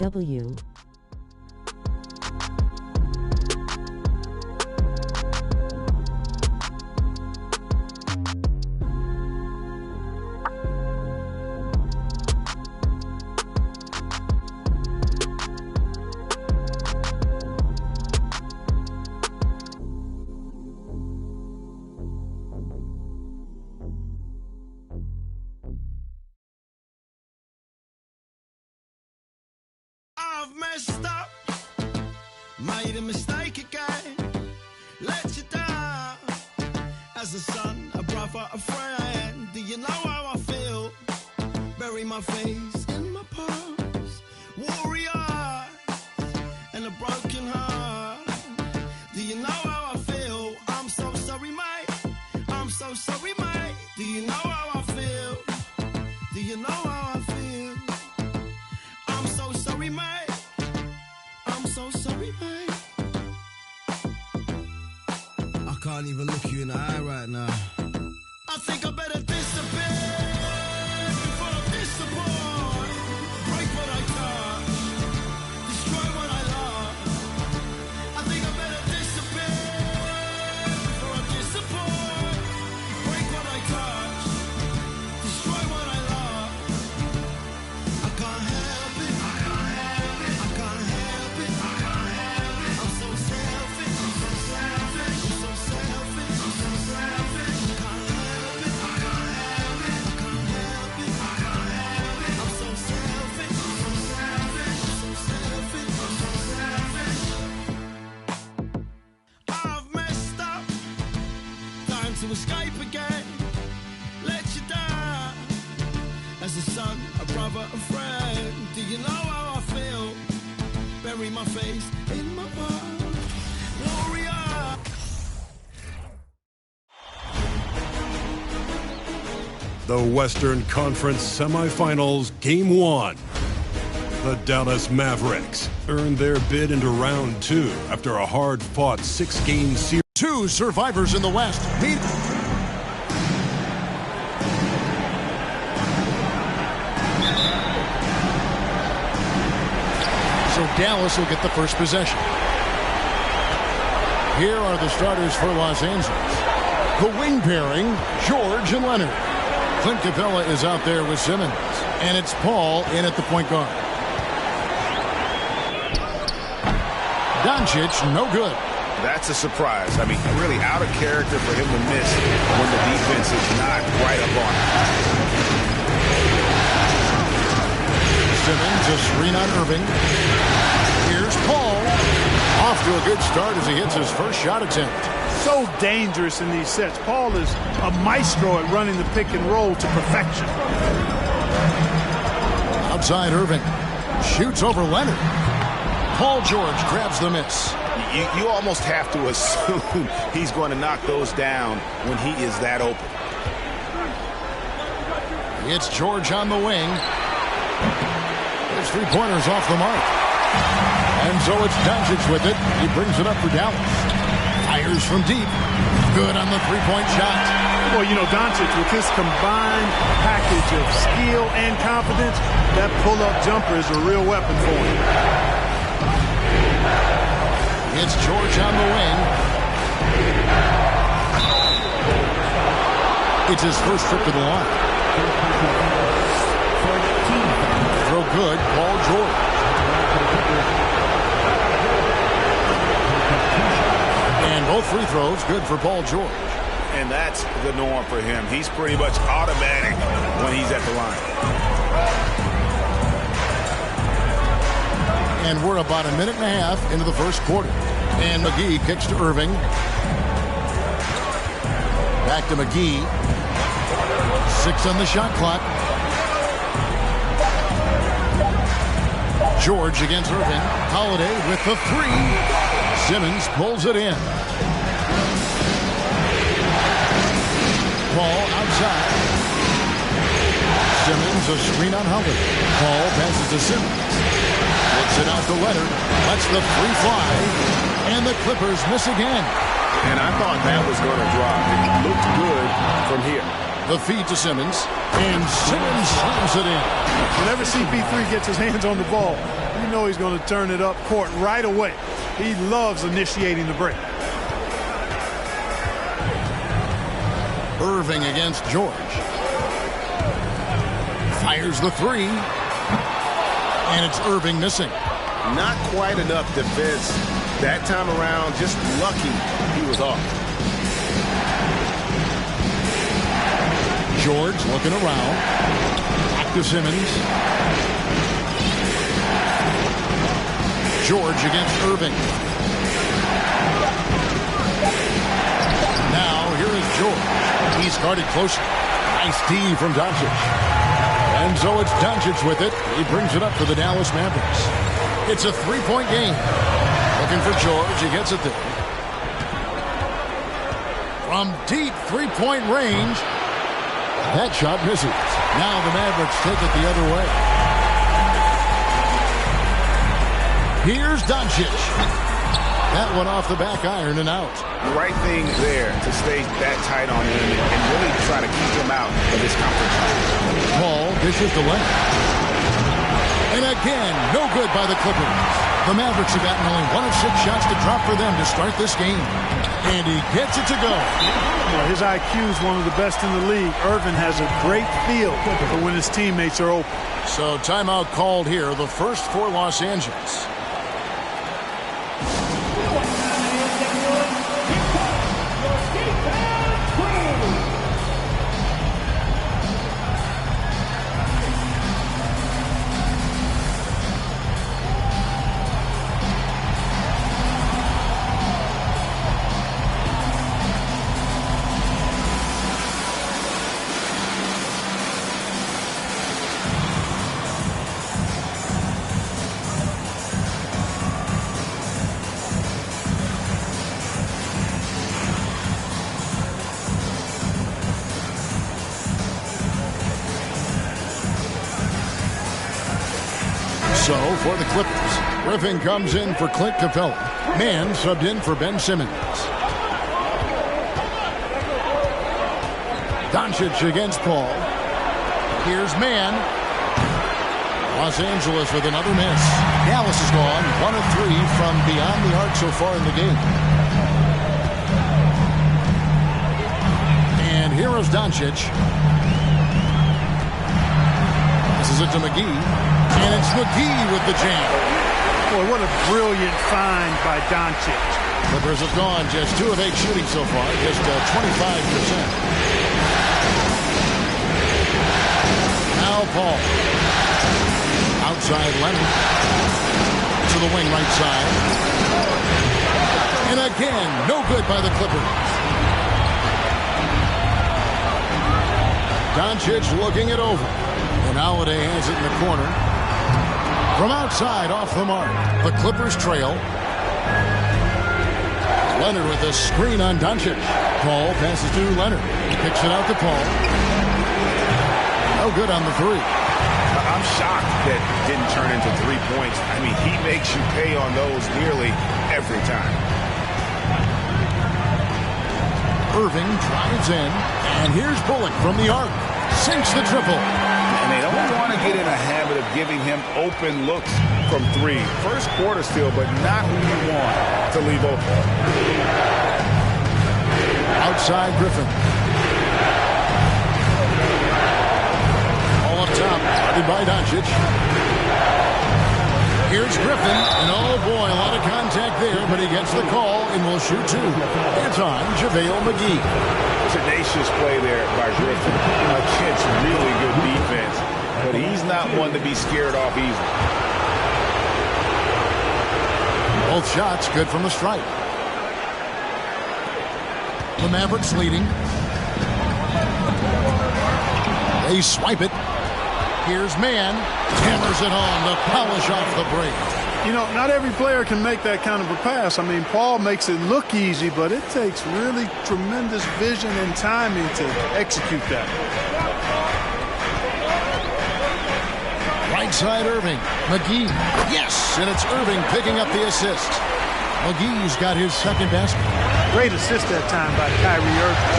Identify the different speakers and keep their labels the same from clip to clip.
Speaker 1: W.
Speaker 2: I've messed up, made a mistake again, let you down. As a son, a brother, a friend, do you know how I feel? Bury my face in my past, warrior and a broken heart. Do you know how I feel? I'm so sorry, mate. I'm so sorry, mate. Do you know how I feel? Do you know how I feel? I'm so sorry, mate. I'm so sorry, mate. I can't even look you in the eye right now. I think I better disappear before I disappoint. Break what I touch, destroy what I love. I think I better disappear before I disappoint. Break what I touch, destroy what I love. I can't help it. I can't help it. I can't help it. I can't help it. I'm so selfish. I'm so selfish. I'm so selfish. I'm so selfish. I can't help it. I can't help it. I can't help it. I can't help it. I'm so selfish. I'm so selfish. I'm so selfish. I'm so selfish. I've messed up. Time to escape again. Let you down. As a son, a brother, a friend, do you know how I feel? Bury my face in my palm. Warrior.
Speaker 3: The Western Conference Semifinals, Game 1. The Dallas Mavericks earned their bid into round 2 after a hard-fought 6-game series.
Speaker 4: Two survivors in the West meet. So Dallas will get the first possession. Here are the starters for Los Angeles. The wing pairing, George and Leonard. Clint Capella is out there with Simmons. And it's Paul in at the point guard. Doncic, no good.
Speaker 5: That's a surprise. I mean, really out of character for him to miss when the defense is not right up on him.
Speaker 4: Simmons, a screen on Irving. Here's Paul. Off to a good start as he hits his first shot attempt.
Speaker 6: So dangerous in these sets. Paul is a maestro at running the pick and roll to perfection.
Speaker 4: Outside Irving. Shoots over Leonard. Paul George grabs the miss.
Speaker 5: You almost have to assume he's going to knock those down when he is that open.
Speaker 4: It's George on the wing. His three-pointers off the mark. And so it's Doncic with it. He brings it up for Dallas. Fires from deep. Good on the three-point shot.
Speaker 6: Well, you know, Doncic, with his combined package of skill and confidence, that pull-up jumper is a real weapon for him.
Speaker 4: It's George on the wing. It's his first trip to the line. Throw good, Paul George. And both free throws good for Paul George.
Speaker 5: And that's the norm for him. He's pretty much automatic when he's at the line.
Speaker 4: And we're about a minute and a half into the first quarter. And McGee kicks to Irving. Back to McGee. 6 on the shot clock. George against Irving. Holiday with the 3. Simmons pulls it in. Paul outside. Simmons a screen on Holiday. Paul passes to Simmons. Gets it out to Leonard. Lets the 3 fly. And the Clippers miss again.
Speaker 5: And I thought that was going to drop. It looked good from here.
Speaker 4: The feed to Simmons. And Simmons slams it in.
Speaker 6: Whenever CP3 gets his hands on the ball, you know he's going to turn it up court right away. He loves initiating the break.
Speaker 4: Irving against George. Fires the three. And it's Irving missing.
Speaker 5: Not quite enough defense that time around. Just lucky he was off.
Speaker 4: George looking around. Back to Simmons. George against Irving. Now here is George. He's guarded closely. Nice D from Doncic. And so it's Doncic with it. He brings it up for the Dallas Mavericks. It's a three-point game. Looking for George. He gets it there. From deep three-point range. That shot misses. Now the Mavericks take it the other way. Here's Doncic. That one off the back iron and out.
Speaker 5: The right thing there to stay that tight on him and really try to keep him out of this conference.
Speaker 4: Paul dishes to Leonard. And again, no good by the Clippers. The Mavericks have gotten only 1 of 6 shots to drop for them to start this game. And he gets it to go.
Speaker 6: Well, his IQ is one of the best in the league. Irvin has a great feel for when his teammates are open.
Speaker 4: So timeout called here, the first for Los Angeles. So, for the Clippers, Griffin comes in for Clint Capella. Mann subbed in for Ben Simmons. Doncic against Paul. Here's Mann. Los Angeles with another miss. Dallas is gone 1 of 3 from beyond the arc so far in the game. And here is Doncic. This is it to McGee. And it's McGee with the jam.
Speaker 6: Boy, what a brilliant find by Doncic.
Speaker 4: Clippers have gone just 2 of 8 shooting so far, just 25%. Now Paul. Outside Leonard. To the wing right side. And again, no good by the Clippers. Doncic looking it over. And Holiday has it in the corner. From outside, off the mark. The Clippers trail. Leonard with a screen on Doncic. Paul passes to Leonard. He kicks it out to Paul. No good on the three.
Speaker 5: I'm shocked that didn't turn into 3 points. I mean, he makes you pay on those nearly every time.
Speaker 4: Irving drives in. And here's Bullock from the arc. Sinks the triple.
Speaker 5: And they don't want to get in a habit of giving him open looks from 3. First quarter still, but not who you want to leave open.
Speaker 4: Outside Griffin. All up top, guarded by Doncic. Here's Griffin, and oh boy, a lot of contact there, but he gets the call and will shoot 2. It's on JaVale McGee.
Speaker 5: Tenacious play there by Griffin against really good defense, but he's not one to be scared off easily.
Speaker 4: Both shots good from the stripe. The Mavericks leading. They swipe it. Here's Mann. Hammers it home to polish off the break.
Speaker 6: You know, not every player can make that kind of a pass. I mean, Paul makes it look easy, but it takes really tremendous vision and timing to execute that.
Speaker 4: Right side Irving. McGee. Yes, and it's Irving picking up the assist. McGee's got his second basket.
Speaker 6: Great assist that time by Kyrie Irving.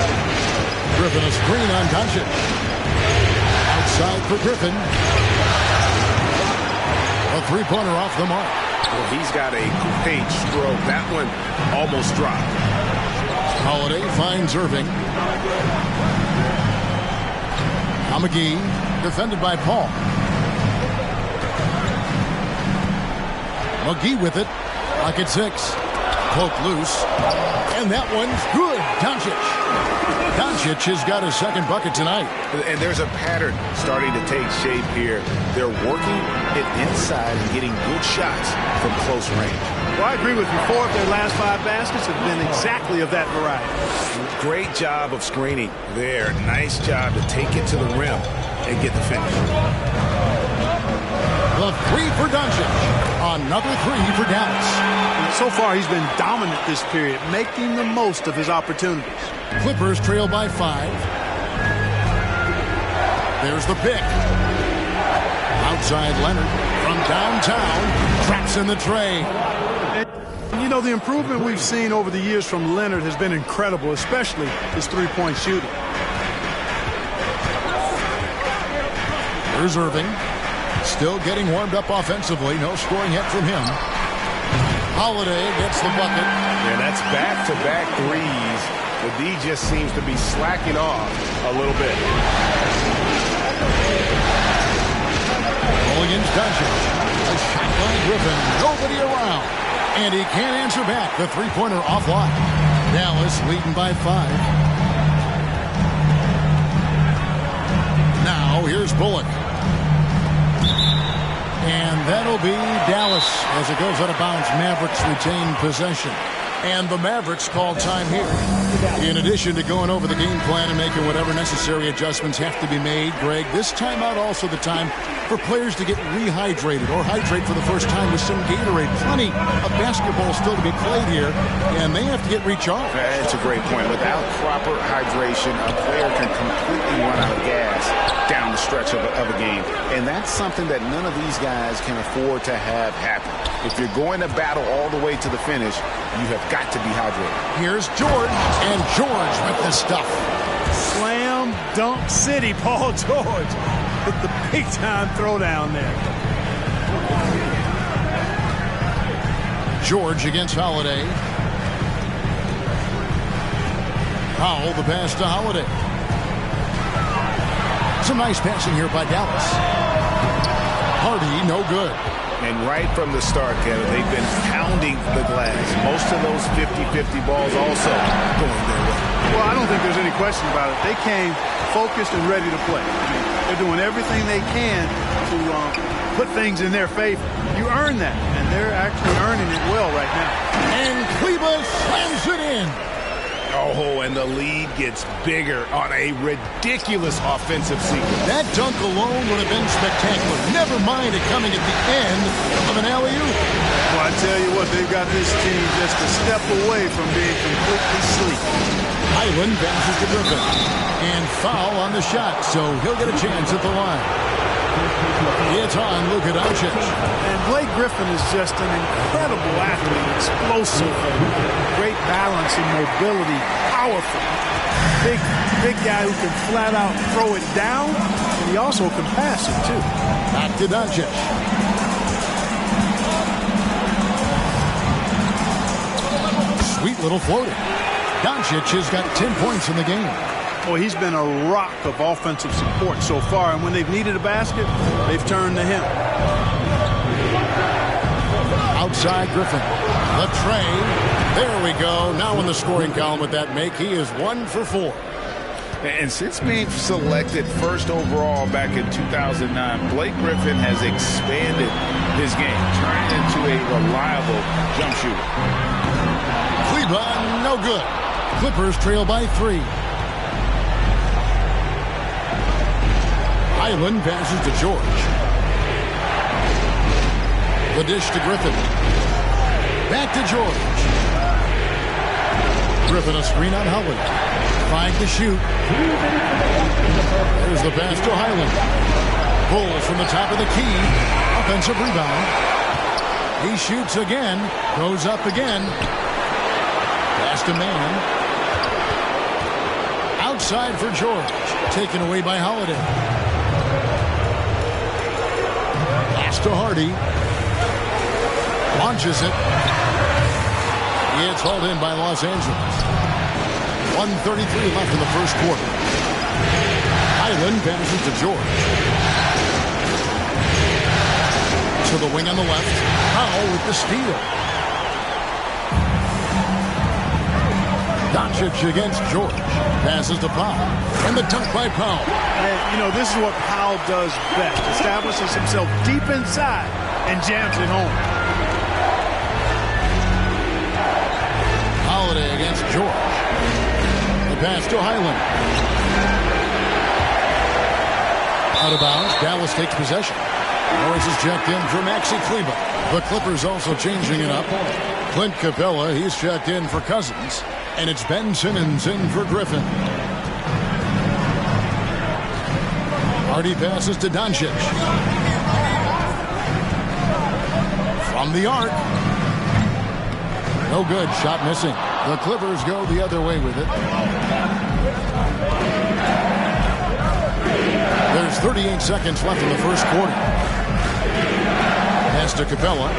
Speaker 4: Griffin a screen on Doncic. Outside for Griffin. A three-pointer off the mark.
Speaker 1: Well, he's got a great stroke. That one almost dropped.
Speaker 4: Holiday finds Irving. McGee, defended by Paul. McGee with it. Pocket 6. Poke loose. And that one's good. Doncic has got his second bucket tonight.
Speaker 5: And there's a pattern starting to take shape here. They're working it inside and getting good shots from close range.
Speaker 6: Well, I agree with you. 4 of their last 5 baskets have been exactly of that variety.
Speaker 5: Great job of screening there. Nice job to take it to the rim and get the finish.
Speaker 4: The 3 for Doncic. Another 3 for Dallas.
Speaker 6: So far, he's been dominant this period, making the most of his opportunities.
Speaker 4: Clippers trail by 5. There's the pick. Outside Leonard from downtown. Traps in the tray.
Speaker 6: And, you know, the improvement we've seen over the years from Leonard has been incredible, especially his three-point shooting.
Speaker 4: Here's Irving. Still getting warmed up offensively. No scoring yet from him. Holiday gets the bucket.
Speaker 1: Yeah, that's back-to-back threes. But D just seems to be slacking off a little bit.
Speaker 4: Ball against Doncic. A shot by Griffin. Nobody around. And he can't answer back. The three-pointer offline. Dallas leading by 5. Now here's Bullock. And that'll be Dallas as it goes out of bounds. Mavericks retain possession. And the Mavericks call time here. In addition to going over the game plan and making whatever necessary adjustments have to be made, Greg, this timeout also the time for players to get rehydrated or hydrate for the first time with some Gatorade. Plenty of basketball still to be played here, and they have to get recharged.
Speaker 5: That's a great point. Without proper hydration, a player can completely run out of gas down the stretch of a game. And that's something that none of these guys can afford to have happen. If you're going to battle all the way to the finish, you have got to be hydrated.
Speaker 4: Here's George, and George with the stuff.
Speaker 6: Slam dunk city, Paul George. With the big-time throwdown there.
Speaker 4: George against Holiday. Powell, the pass to Holiday. Some nice passing here by Dallas. Hardy, no good.
Speaker 5: And right from the start, Kevin, they've been pounding the glass. Most of those 50-50 balls also going their way.
Speaker 6: Well, I don't think there's any question about it. They came focused and ready to play. They're doing everything they can to put things in their favor. You earn that, and they're actually earning it well right now.
Speaker 4: And Cleveland slams it in.
Speaker 5: Oh, and the lead gets bigger on a ridiculous offensive sequence.
Speaker 4: That dunk alone would have been spectacular. Never mind it coming at the end of an alley-oop.
Speaker 6: Well, I tell you what, they've got this team just a step away from being completely sleek.
Speaker 4: Highland passes to Griffin. And foul on the shot, so he'll get a chance at the line. It's on Luka Doncic.
Speaker 6: And Blake Griffin is just an incredible athlete, explosive, great balance and mobility, powerful. Big guy who can flat out throw it down, and he also can pass it too.
Speaker 4: Back to Doncic. Sweet little floater. Doncic has got 10 points in the game.
Speaker 6: Well, he's been a rock of offensive support so far, and when they've needed a basket, they've turned to him.
Speaker 4: Outside Griffin. The tray. There we go. Now in the scoring column with that make, he is 1 for 4.
Speaker 5: And since being selected first overall back in 2009, Blake Griffin has expanded his game, turning into a reliable jump shooter.
Speaker 4: Cleveland, no good. Clippers trail by 3. Highland passes to George. The dish to Griffin. Back to George. Griffin a screen on Howard. 5 to shoot. There's the pass to Highland. Pulls from the top of the key. Offensive rebound. He shoots again. Goes up again. Pass to man. Outside for George. Taken away by Holiday. Pass to Hardy. Launches it. It's hauled in by Los Angeles. 1:33 left in the first quarter. Highland passes to George. To the wing on the left. Powell with the steal. Doncic against George. Passes to Powell. And the dunk by Powell.
Speaker 6: And, you know, this is what Powell does best. Establishes himself deep inside and jams it home.
Speaker 4: Holiday against George. The pass to Highland. Out of bounds. Dallas takes possession. Morris is checked in for Maxi Kleber. The Clippers also changing it up. Clint Capella, he's checked in for Cousins. And it's Ben Simmons in for Griffin. Hardy passes to Doncic. From the arc. No good. Shot missing. The Clippers go the other way with it. There's 38 seconds left in the first quarter. Pass to Capella.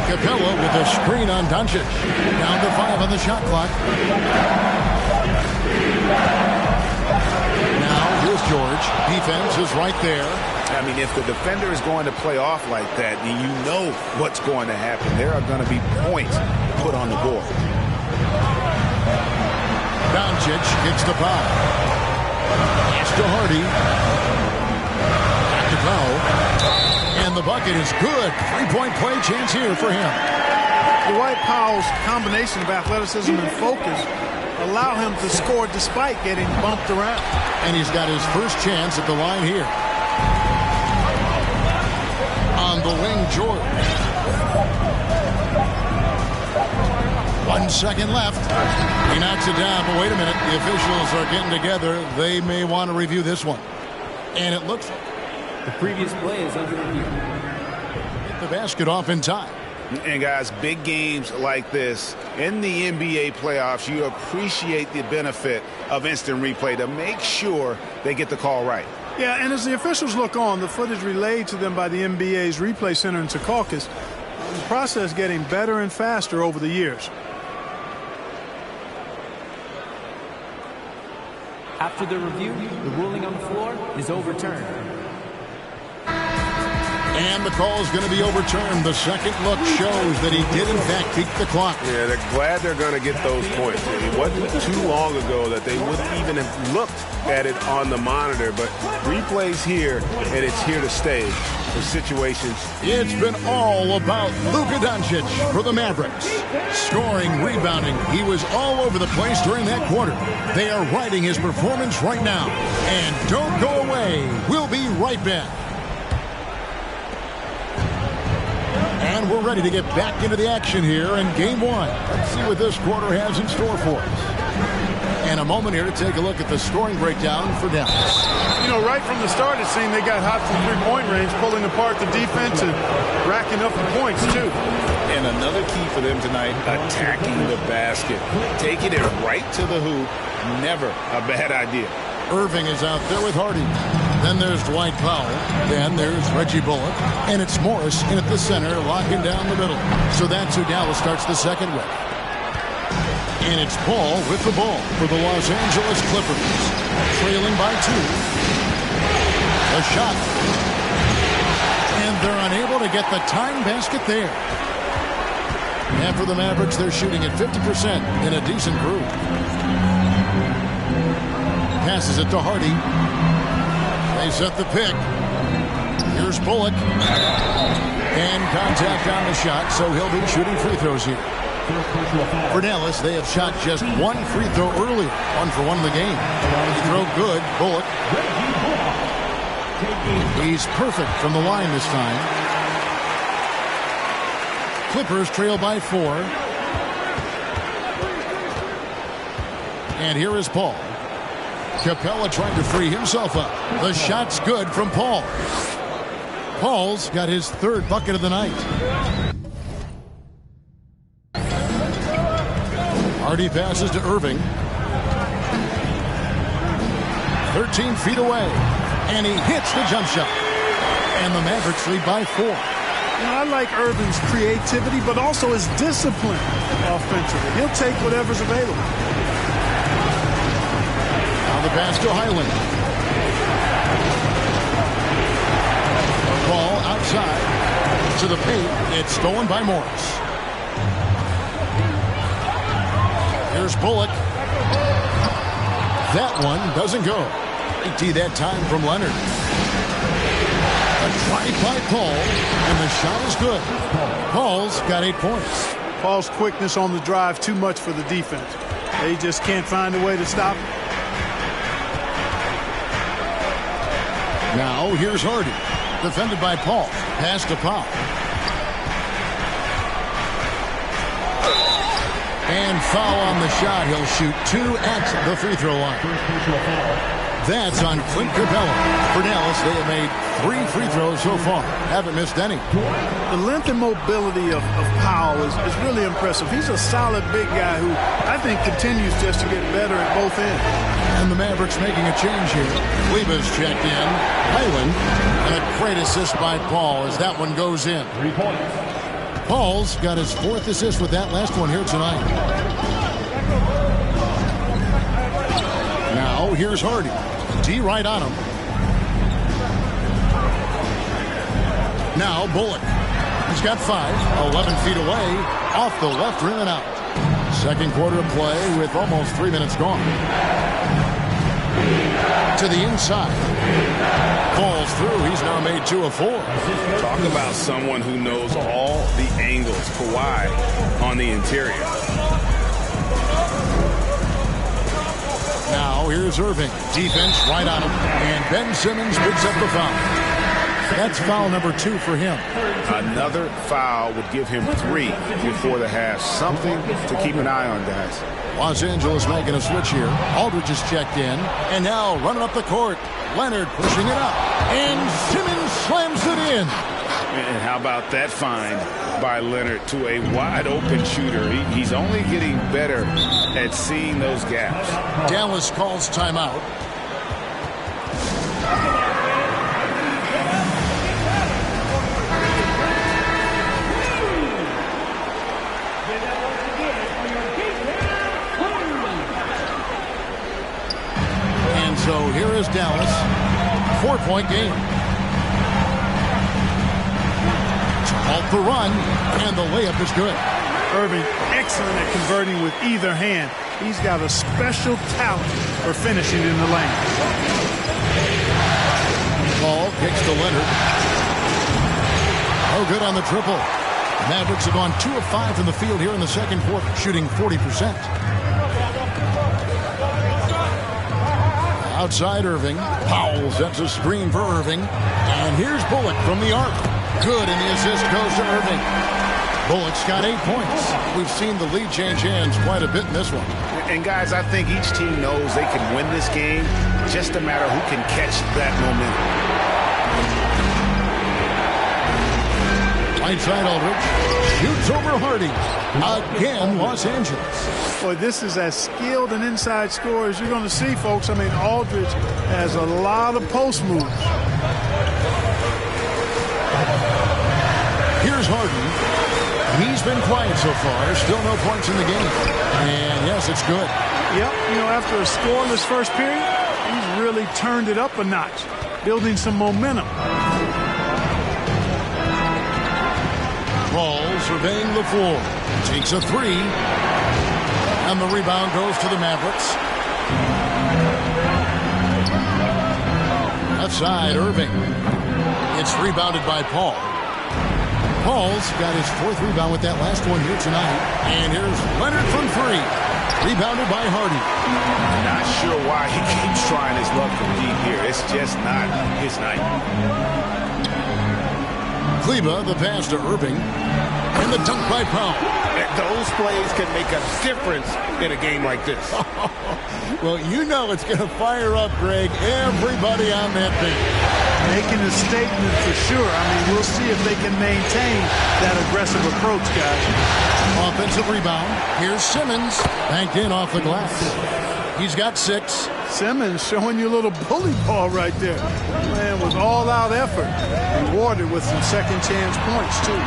Speaker 4: Capella with a screen on Doncic. Down to 5 on the shot clock. Now here's George. Defense is right there.
Speaker 5: I mean, if the defender is going to play off like that, then you know what's going to happen. There are going to be points put on the board.
Speaker 4: Doncic gets the foul. Pass to Hardy. Back to Powell. And the bucket is good. Three-point play chance here for him.
Speaker 6: Dwight Powell's combination of athleticism and focus allow him to score despite getting bumped around.
Speaker 4: And he's got his first chance at the line here. On the wing, George. 1 second left. He knocks it down, but wait a minute. The officials are getting together. They may want to review this one. And it looks like
Speaker 7: the previous play is under review.
Speaker 4: Get the basket off in time.
Speaker 5: And guys, big games like this in the NBA playoffs, you appreciate the benefit of instant replay to make sure they get the call right.
Speaker 6: Yeah, and as the officials look on, the footage relayed to them by the NBA's replay center in Secaucus, the process getting better and faster over the years.
Speaker 7: After the review, the ruling on the floor is overturned.
Speaker 4: And the call is going to be overturned. The second look shows that he did, in fact, beat the clock.
Speaker 1: Yeah, they're glad they're going to get those points. It wasn't too long ago that they wouldn't even have looked at it on the monitor. But replay's here, and it's here to stay for situations.
Speaker 4: It's been all about Luka Doncic for the Mavericks. Scoring, rebounding. He was all over the place during that quarter. They are riding his performance right now. And don't go away. We'll be right back. And we're ready to get back into the action here in Game 1. Let's see what this quarter has in store for us. And a moment here to take a look at the scoring breakdown for Dallas.
Speaker 6: You know, right from the start, it seemed they got hot from three-point range, pulling apart the defense and racking up the points, too.
Speaker 5: And another key for them tonight, attacking the basket. Taking it right to the hoop, never a bad idea.
Speaker 4: Irving is out there with Hardy. Then there's Dwight Powell. Then there's Reggie Bullock. And it's Morris in at the center, locking down the middle. So that's who Dallas starts the second with. And it's Paul with the ball for the Los Angeles Clippers. Trailing by 2. A shot. And they're unable to get the tying basket there. And for the Mavericks, they're shooting at 50% in a decent group. Passes it to Hardy. They set the pick. Here's Bullock. And contact on the shot, so he'll be shooting free throws here. For Dallas, they have shot just one free throw earlier. 1 for 1 in the game. Free throw good. Bullock. He's perfect from the line this time. Clippers trail by 4. And here is Paul. Capella trying to free himself up. The shot's good from Paul. Paul's got his third bucket of the night. Hardy passes to Irving. 13 feet away. And he hits the jump shot. And the Mavericks lead by 4.
Speaker 6: You know, I like Irving's creativity, but also his discipline offensively. He'll take whatever's available.
Speaker 4: Now the pass to Highland. Ball outside to the paint. It's stolen by Morris. Here's Bullock. That one doesn't go. 80 that time from Leonard. A drive by Paul, and the shot is good. Paul's got 8 points.
Speaker 6: Paul's quickness on the drive, too much for the defense. They just can't find a way to stop him.
Speaker 4: Now here's Hardy. Defended by Paul. Pass to Powell. And foul on the shot. He'll shoot 2 at the free throw line. That's on Clint Capella. For Dallas, they have made 3 free throws so far. Haven't missed any.
Speaker 6: The length and mobility of Powell is really impressive. He's a solid big guy who I think continues just to get better at both ends.
Speaker 4: And the Mavericks making a change here. Kleber's checked in. Highland. And a great assist by Paul as that one goes in.
Speaker 7: 3 points.
Speaker 4: Paul's got his 4th assist with that last one here tonight. Now here's Hardy. D right on him. Now Bullock. He's got 5. 11 feet away. Off the left rim and out. Second quarter of play with almost 3 minutes gone. To the inside. Falls through. He's now made 2 of 4.
Speaker 1: Talk about someone who knows all the angles. Kawhi on the interior.
Speaker 4: Now here's Irving. Defense right on him. And Ben Simmons picks up the foul. That's foul number 2 for him.
Speaker 5: Another foul would give him 3 before the half. Something to keep an eye on, guys.
Speaker 4: Los Angeles making a switch here. Aldridge is checked in. And now running up the court. Leonard pushing it up. And Simmons slams it in.
Speaker 5: And how about that find by Leonard to a wide open shooter? He's only getting better at seeing those gaps.
Speaker 4: Dallas calls timeout. And so here is Dallas. 4-point game. Halt the run, and the layup is good.
Speaker 6: Irving, excellent at converting with either hand. He's got a special talent for finishing in the lane.
Speaker 4: Ball kicks to Leonard. Oh, good on the triple. Mavericks have gone 2 of 5 from the field here in the second quarter, shooting 40%. Outside Irving. Powell sets a screen for Irving. And here's Bullock from the arc. Good, and the assist goes to Irving. Bullock's got 8 points. We've seen the lead change hands quite a bit in this one.
Speaker 5: And guys, I think each team knows they can win this game. Just a matter who can catch that momentum.
Speaker 4: Right side Aldridge. Shoots over Hardy. Again, Los Angeles.
Speaker 6: Boy, this is as skilled an inside scorer as you're going to see, folks. I mean, Aldridge has a lot of post moves.
Speaker 4: Here's Harden. He's been quiet so far. Still no points in the game. And yes, it's good.
Speaker 6: Yep, you know, after a scoreless first period, he's really turned it up a notch, building some momentum.
Speaker 4: Ball surveying the floor. Takes a 3. And the rebound goes to the Mavericks. Left side, Irving. It's rebounded by Paul. Paul's got his 4th rebound with that last one here tonight. And here's Leonard from 3. Rebounded by Hardy.
Speaker 5: Not sure why he keeps trying his luck from deep here. It's just not his night.
Speaker 4: Kleber, the pass to Irving. And the dunk by Powell.
Speaker 1: Those plays can make a difference in a game like this.
Speaker 4: Well, you know it's going to fire up, Greg, everybody on that bench.
Speaker 6: Making a statement for sure. I mean, we'll see if they can maintain that aggressive approach, guys.
Speaker 4: Offensive rebound. Here's Simmons. Banked in off the glass. He's got 6.
Speaker 6: Simmons showing you a little bully ball right there. Man, with all-out effort. Rewarded with some second-chance points, too.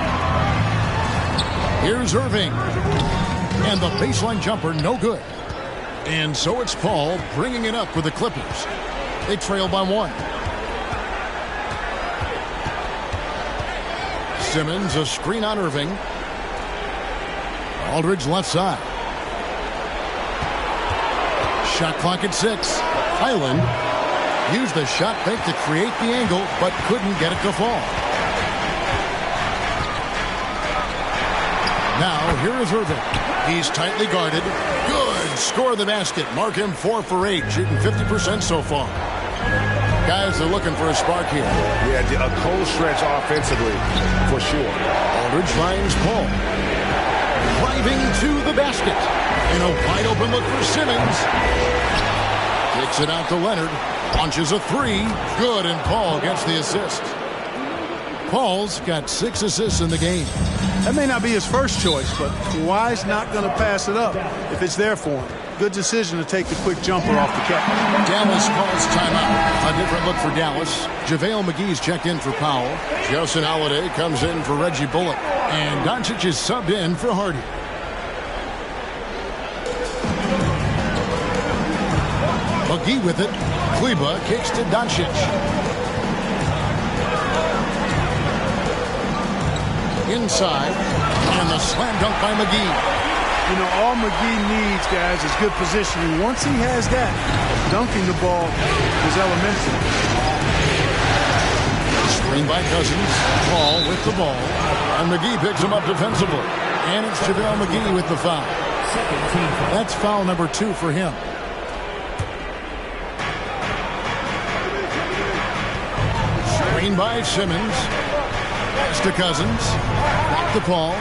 Speaker 4: Here's Irving. And the baseline jumper, no good. And so it's Paul bringing it up for the Clippers. They trail by 1. Simmons, a screen on Irving. Aldridge left side. Shot clock at 6. Highland used the shot fake to create the angle, but couldn't get it to fall. Now, here is Irving. He's tightly guarded. Good. Score the basket. Mark him 4 for 8, shooting 50% so far. Guys are looking for a spark here.
Speaker 1: Yeah, a cold stretch offensively, for sure.
Speaker 4: Aldridge finds Paul. Driving to the basket. And a wide open look for Simmons. Kicks it out to Leonard. Launches a 3. Good, and Paul gets the assist. Paul's got 6 assists in the game.
Speaker 6: That may not be his first choice, but Kawhi's not going to pass it up if it's there for him. Good decision to take the quick jumper off the catch.
Speaker 4: Dallas calls timeout. A different look for Dallas. JaVale McGee's checked in for Powell. Justin Holiday comes in for Reggie Bullock. And Doncic is subbed in for Hardy. McGee with it. Kleba kicks to Doncic. Inside. And the slam dunk by McGee.
Speaker 6: You know, all McGee needs, guys, is good positioning. Once he has that, dunking the ball is elementary.
Speaker 4: Screen by Cousins. Paul with the ball. And McGee picks him up defensively. And it's JaVale McGee with the foul. That's foul number 2 for him. Screen by Simmons. Pass to Cousins. Back to Paul.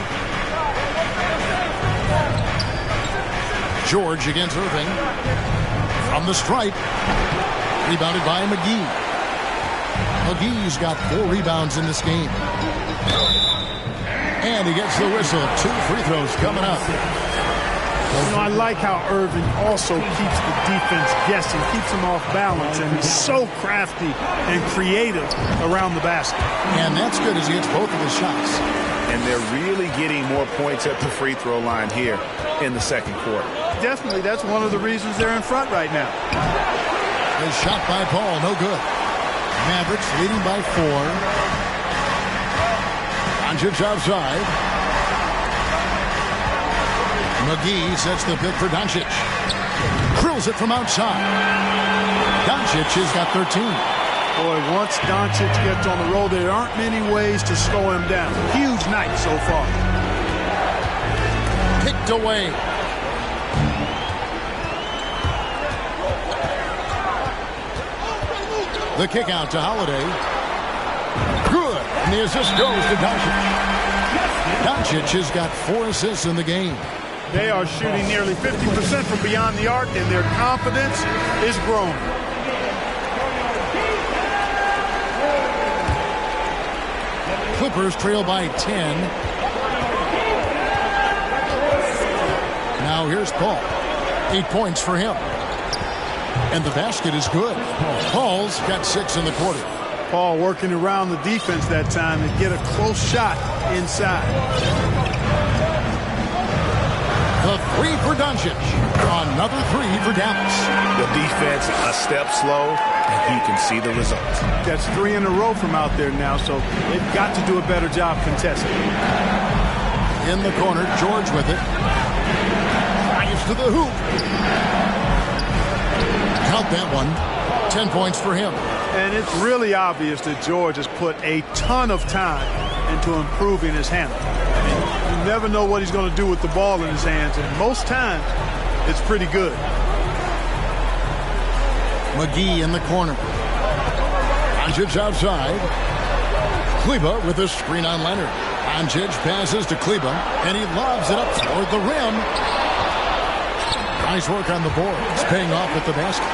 Speaker 4: George against Irving. From the stripe. Rebounded by McGee. McGee's got 4 rebounds in this game. And he gets the whistle. 2 free throws coming up.
Speaker 6: You know, I like how Irving also keeps the defense guessing, keeps them off balance, and he's so crafty and creative around the basket.
Speaker 4: And that's good as he hits both of his shots.
Speaker 5: And they're really getting more points at the free throw line here in the second quarter.
Speaker 6: Definitely, that's one of the reasons they're in front right now.
Speaker 4: A shot by Paul, no good. Mavericks leading by 4. Doncic outside. McGee sets the pick for Doncic. Drills it from outside. Doncic has got 13.
Speaker 6: Boy, once Doncic gets on the roll, there aren't many ways to slow him down. Huge night so far.
Speaker 4: Kicked away. The kick out to Holiday. Good. And the assist goes to Doncic. Doncic has got 4 assists in the game.
Speaker 6: They are shooting nearly 50% from beyond the arc, and their confidence is growing.
Speaker 4: Clippers trail by 10. Now here's Paul. 8 points for him. And the basket is good. Paul's got 6 in the quarter.
Speaker 6: Paul working around the defense that time to get a close shot inside.
Speaker 4: The 3 for Doncic. Another 3 for Dallas.
Speaker 5: The defense a step slow, and he can see the results.
Speaker 6: That's 3 in a row from out there now, so they've got to do a better job contesting.
Speaker 4: In the corner, George with it. Drives to the hoop. Count that one. 10 points for him.
Speaker 6: And it's really obvious that George has put a ton of time into improving his handle. You never know what he's going to do with the ball in his hands, and most times it's pretty good.
Speaker 4: McGee in the corner. Doncic outside. Kleba with a screen on Leonard. Doncic passes to Kleber, and he lobs it up toward the rim. Nice work on the board. It's paying off with the basket.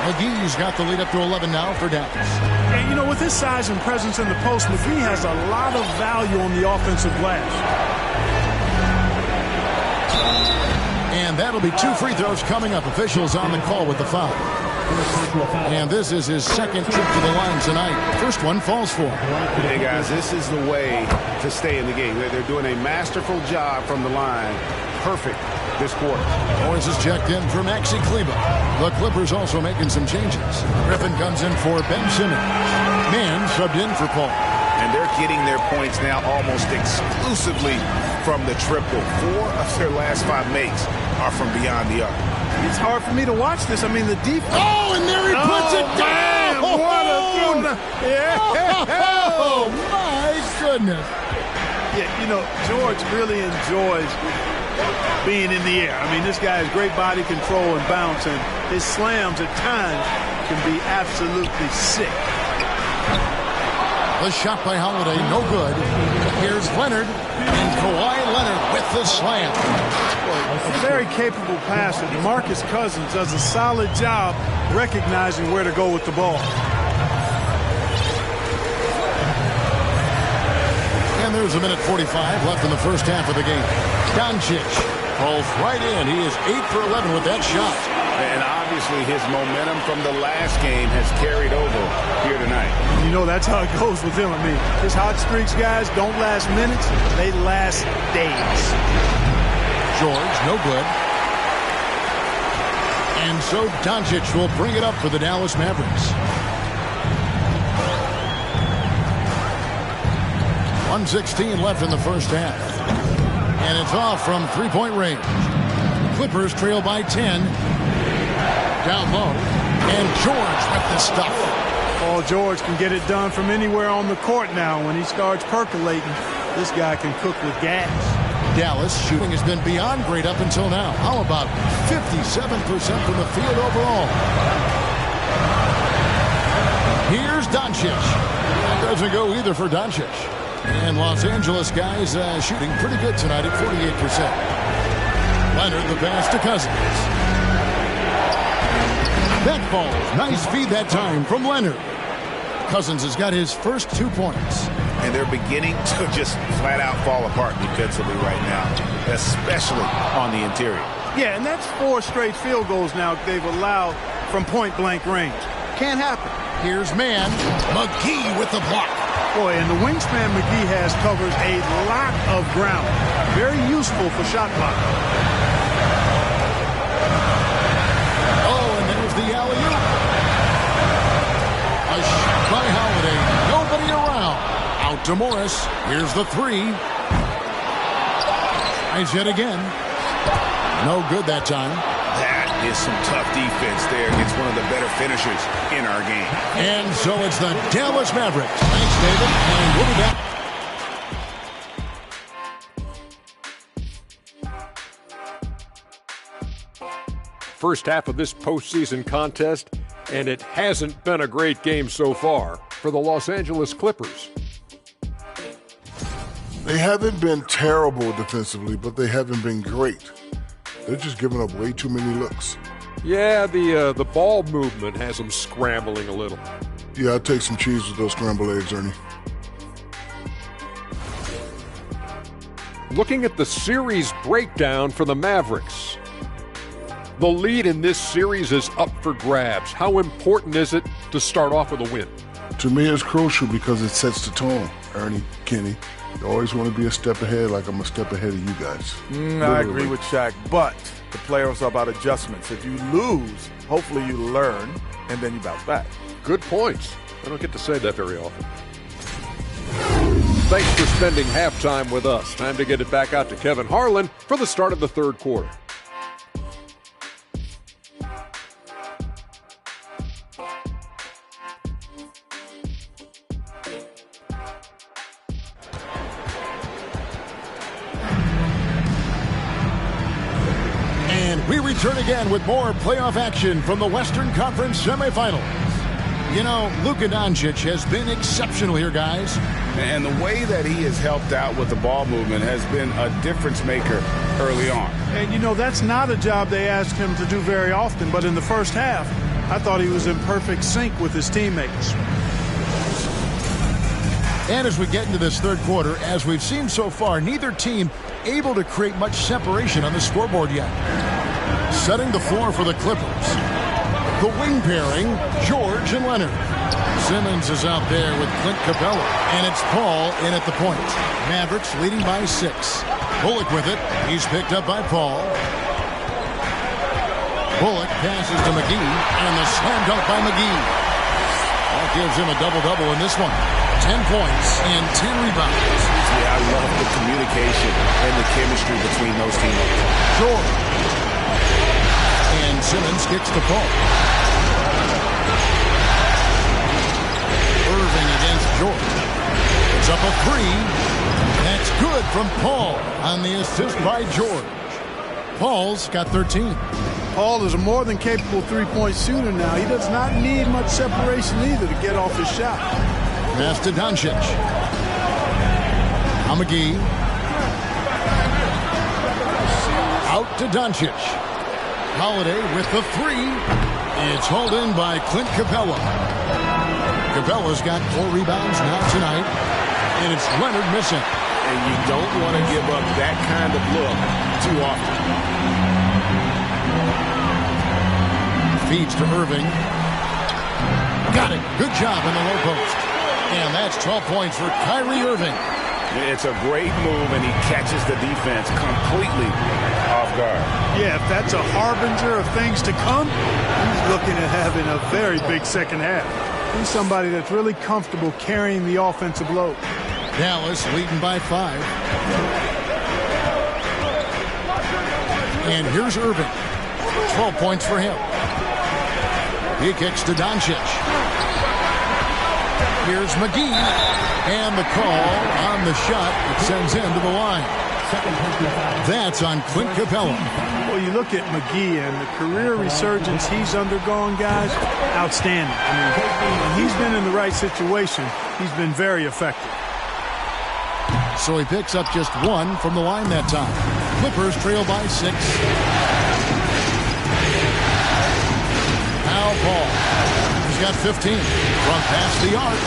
Speaker 4: McGee's got the lead up to 11 now for Dallas.
Speaker 6: And, you know, with his size and presence in the post, McGee has a lot of value on the offensive glass.
Speaker 4: And that'll be 2 free throws coming up. Officials on the call with the foul. And this is his second trip to the line tonight. First one falls for him.
Speaker 1: Hey, guys, this is the way to stay in the game. They're doing a masterful job from the line. Perfect this quarter.
Speaker 4: Morris is checked in for Maxi Kleber. The Clippers also making some changes. Griffin comes in for Ben Simmons. Mann subbed in for Paul.
Speaker 5: And they're getting their points now almost exclusively from the triple. 4 of their last 5 makes are from beyond the arc.
Speaker 6: It's hard for me to watch this. I mean, the defense.
Speaker 4: Oh, and there he puts it down!
Speaker 6: Man, what a throw! Yeah.
Speaker 4: Oh, my goodness.
Speaker 6: Yeah, you know, George really enjoys being in the air. I mean, this guy has great body control and bounce, and his slams at times can be absolutely sick.
Speaker 4: The shot by Holiday, no good. Here's Leonard, and Kawhi Leonard with the slam.
Speaker 6: A very capable passer. DeMarcus Cousins does a solid job recognizing where to go with the ball.
Speaker 4: And there's a minute 45 left in the first half of the game. Doncic falls right in. He is 8 for 11 with that shot.
Speaker 5: And obviously his momentum from the last game has carried over here tonight.
Speaker 6: You know, that's how it goes with him. I mean, his hot streaks, guys, don't last minutes. They last days.
Speaker 4: George, no good. And so Doncic will bring it up for the Dallas Mavericks. 1:16 left in the first half. And it's off from three-point range. Clippers trail by 10. Down low. And George with the stuff.
Speaker 6: Paul George can get it done from anywhere on the court now. When he starts percolating, this guy can cook with gas.
Speaker 4: Dallas shooting has been beyond great up until now. How about 57% from the field overall? Here's Doncic. That doesn't go either for Doncic. And Los Angeles guys shooting pretty good tonight at 48%. Leonard the pass to Cousins. That falls. Nice feed that time from Leonard. Cousins has got his first 2 points.
Speaker 5: And they're beginning to just flat out fall apart defensively right now, especially on the interior.
Speaker 6: Yeah, and that's 4 straight field goals now they've allowed from point-blank range. Can't happen.
Speaker 4: Here's Mann. McGee with the block.
Speaker 6: Boy, and the wingspan McGee has covers a lot of ground. Very useful for shot blocking.
Speaker 4: Oh, and there's the alley-oop. A shot by Holiday. Nobody around. Out to Morris. Here's the 3. Nice hit again. No good that time.
Speaker 5: That is some tough defense there against one of the better finishers in our game.
Speaker 4: And so it's the Dallas Mavericks. Thanks, David. And we'll be back.
Speaker 8: First half of this postseason contest, and it hasn't been a great game so far for the Los Angeles Clippers.
Speaker 9: They haven't been terrible defensively, but they haven't been great. They're just giving up way too many looks.
Speaker 8: Yeah, the ball movement has them scrambling a little.
Speaker 9: Yeah, I'd take some cheese with those scrambled eggs, Ernie.
Speaker 8: Looking at the series breakdown for the Mavericks. The lead in this series is up for grabs. How important is it to start off with a win?
Speaker 9: To me, it's crucial because it sets the tone, Ernie, Kenny. You always want to be a step ahead, like I'm a step ahead of you guys.
Speaker 10: I agree with Shaq, but the playoffs are about adjustments. If you lose, hopefully you learn, and then you bounce back.
Speaker 8: Good points. I don't get to say that very often. Thanks for spending halftime with us. Time to get it back out to Kevin Harlan for the start of the third quarter.
Speaker 4: We return again with more playoff action from the Western Conference semifinals. You know, Luka Doncic has been exceptional here, guys.
Speaker 5: And the way that he has helped out with the ball movement has been a difference maker early on.
Speaker 6: And, you know, that's not a job they ask him to do very often. But in the first half, I thought he was in perfect sync with his teammates.
Speaker 4: And as we get into this third quarter, as we've seen so far, neither team able to create much separation on the scoreboard yet. Setting the floor for the Clippers. The wing pairing, George and Leonard. Simmons is out there with Clint Capella, and it's Paul in at the point. Mavericks leading by 6. Bullock with it. He's picked up by Paul. Bullock passes to McGee, and the slam dunk by McGee. That gives him a double-double in this one. 10 points and 10 rebounds.
Speaker 5: Yeah, I love the communication and the chemistry between those teammates.
Speaker 4: George. And Simmons kicks to Paul. Irving against George. It's up a 3. That's good from Paul on the assist by George. Paul's got 13.
Speaker 6: Paul is a more than capable three-point shooter now. He does not need much separation either to get off his shot.
Speaker 4: Pass to Doncic. McGee. Out to Doncic. Holiday with the 3. It's hauled in by Clint Capella. Capella's got 4 rebounds now tonight. And it's Leonard missing.
Speaker 5: And you don't want to give up that kind of look too often.
Speaker 4: Feeds to Irving. Got it. Good job in the low post. And that's 12 points for Kyrie Irving.
Speaker 5: It's a great move, and he catches the defense completely off guard.
Speaker 6: Yeah, if that's a harbinger of things to come, he's looking at having a very big second half. He's somebody that's really comfortable carrying the offensive load.
Speaker 4: Dallas leading by 5. And here's Irving. 12 points for him. He kicks to Doncic. Here's McGee. And the call on the shot that sends him to the line. That's on Clint Capella.
Speaker 6: Well, you look at McGee and the career resurgence he's undergone, guys, outstanding. I mean, when he's been in the right situation, he's been very effective.
Speaker 4: So he picks up just 1 from the line that time. Clippers trail by 6. Now Paul. He's got 15 from past the arc.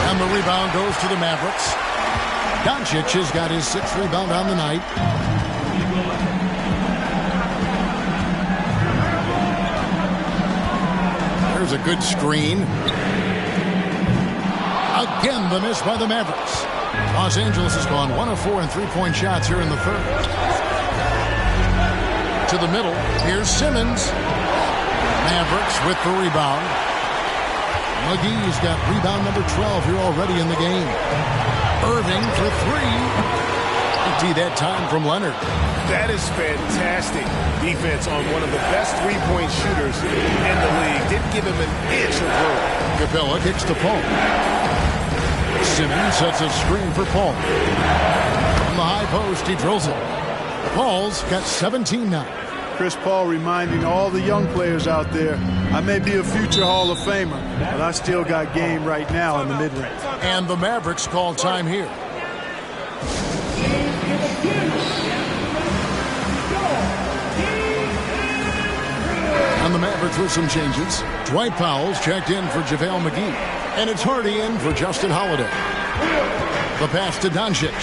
Speaker 4: And the rebound goes to the Mavericks. Doncic has got his 6th rebound on the night. There's a good screen. Again, the miss by the Mavericks. Los Angeles has gone 1 of 4 in three-point shots here in the third. To the middle. Here's Simmons. Mavericks with the rebound. McGee's got rebound number 12 here already in the game. Irving for 3. Empty that time from Leonard.
Speaker 5: That is fantastic defense on one of the best three-point shooters in the league. Didn't give him an inch of room.
Speaker 4: Capella kicks to Paul. Simmons sets a screen for Paul. From the high post, he drills it. Paul's got 17 now.
Speaker 6: Chris Paul reminding all the young players out there, I may be a future Hall of Famer, but I still got game right now in the mid-range.
Speaker 4: And the Mavericks call time here. And the Mavericks with some changes. Dwight Powell's checked in for JaVale McGee. And it's Hardy in for Justin Holiday. The pass to Doncic.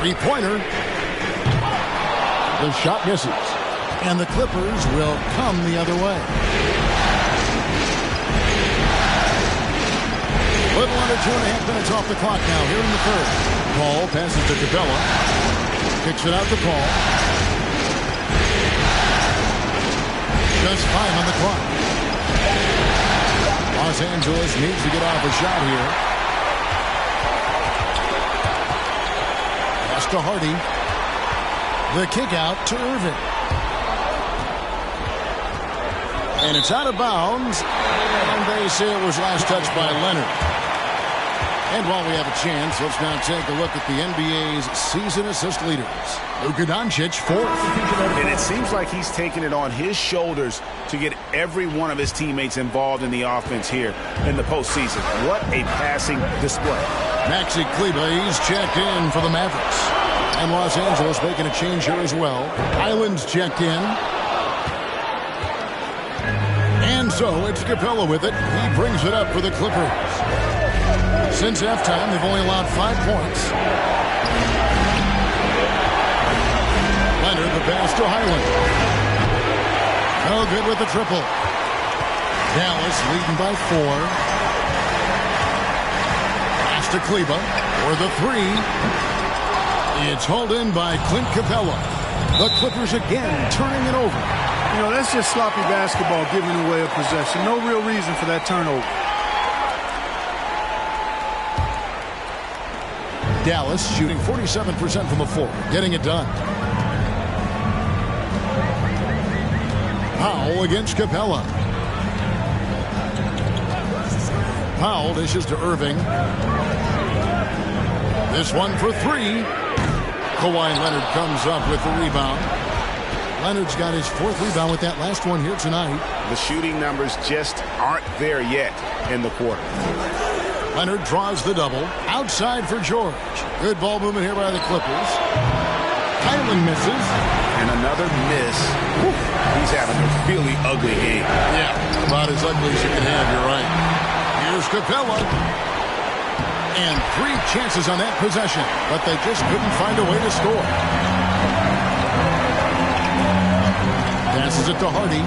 Speaker 4: Three-pointer. The shot misses. And the Clippers will come the other way. Little under 2.5 minutes off the clock now here in the third. Paul passes to Capella. Kicks it out to Paul. Just 5 on the clock. Los Angeles needs to get off a shot here. Pass to Hardy. The kick out to Irving. And it's out of bounds. And they say it was last touched by Leonard. And while we have a chance, let's now take a look at the NBA's season assist leaders. Luka Doncic, 4th.
Speaker 5: And it seems like he's taking it on his shoulders to get every one of his teammates involved in the offense here in the postseason. What a passing display.
Speaker 4: Maxi Kleber, he's checked in for the Mavericks. And Los Angeles making a change here as well. Island's checked in. And so it's Capella with it. He brings it up for the Clippers. Since halftime, they've only allowed 5 points. Leonard, the pass to Highland. No good with the triple. Dallas leading by 4. Pass to Kleber for the 3. It's hauled in by Clint Capella. The Clippers again turning it over.
Speaker 6: You know, that's just sloppy basketball, giving away a possession. No real reason for that turnover.
Speaker 4: Dallas shooting 47% from the floor, getting it done. Powell against Capella. Powell dishes to Irving. This one for 3. Kawhi Leonard comes up with the rebound. Leonard's got his 4th rebound with that last one here tonight.
Speaker 5: The shooting numbers just aren't there yet in the quarter.
Speaker 4: Leonard draws the double. Outside for George. Good ball movement here by the Clippers. Highland misses.
Speaker 5: And another miss. Whew. He's having a really ugly game.
Speaker 4: Yeah, about as ugly as you can have, you're right. Here's Capella. And 3 chances on that possession, but they just couldn't find a way to score. Passes it to Hardy.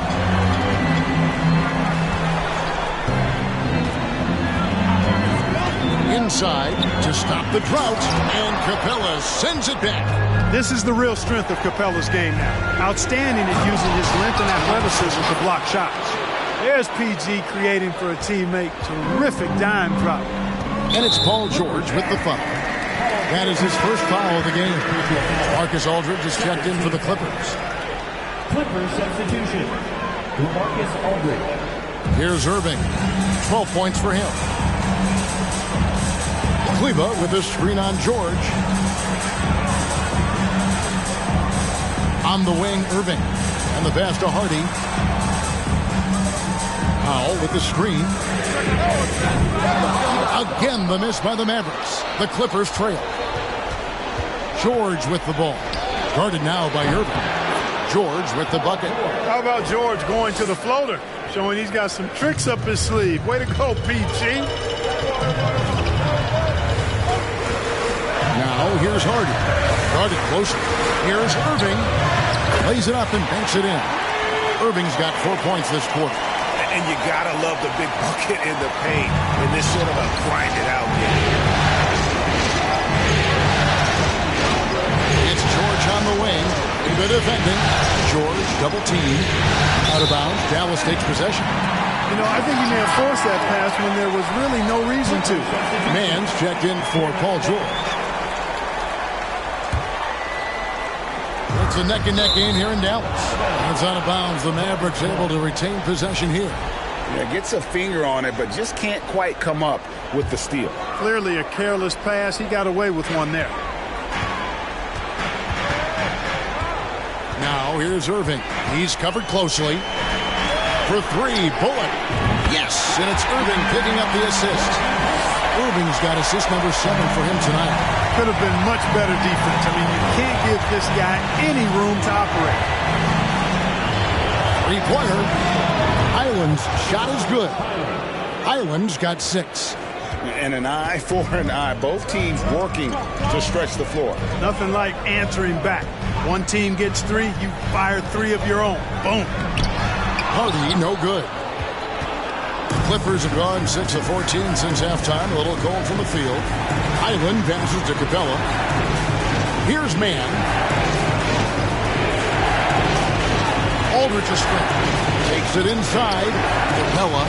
Speaker 4: Inside to stop the drought, and Capella sends it back.
Speaker 6: This is the real strength of Capella's game now. Outstanding at using his length and athleticism to block shots. There's PG creating for a teammate. Terrific dime drop.
Speaker 4: And it's Paul George with the foul. That is his first foul of the game. Marcus Aldridge is checked in for the Clippers.
Speaker 7: Clippers substitution. Marcus Aldridge.
Speaker 4: Here's Irving. 12 points for him. Kleber with a screen on George. On the wing, Irving. And the pass to Hardy. Powell with the screen. Again, the miss by the Mavericks. The Clippers trail. George with the ball. Guarded now by Irving. George with the bucket.
Speaker 6: How about George going to the floater? Showing he's got some tricks up his sleeve. Way to go, PG.
Speaker 4: Now, here's Hardy. Guarded closely. Here's Irving. Lays it up and banks it in. Irving's got 4 points this quarter.
Speaker 5: And you gotta love the big bucket in the paint in this sort of a grinded-out game.
Speaker 4: It's George on the wing. Good defending. George double team. Out of bounds. Dallas takes possession.
Speaker 6: You know, I think he may have forced that pass when there was really no reason to.
Speaker 4: Mann's checked in for Paul George. It's a neck-and-neck game here in Dallas. It's out of bounds. The Mavericks able to retain possession here.
Speaker 5: Yeah, gets a finger on it, but just can't quite come up with the steal.
Speaker 6: Clearly a careless pass. He got away with one there.
Speaker 4: Now here's Irving. He's covered closely. For 3, bullet. Yes, and it's Irving picking up the assist. Irving's got assist number 7 for him tonight.
Speaker 6: Could have been much better defense. I mean, you can't give this guy any room to operate.
Speaker 4: 3-pointer. Island's shot is good. Island's got 6.
Speaker 5: And an eye for an eye. Both teams working to stretch the floor.
Speaker 6: Nothing like answering back. One team gets 3, you fire 3 of your own. Boom.
Speaker 4: Hardy, no good. Clippers have gone 6 of 14 since halftime. A little cold from the field. Island passes to Capella. Here's Mann. Aldridge a screen. Takes it inside. Capella.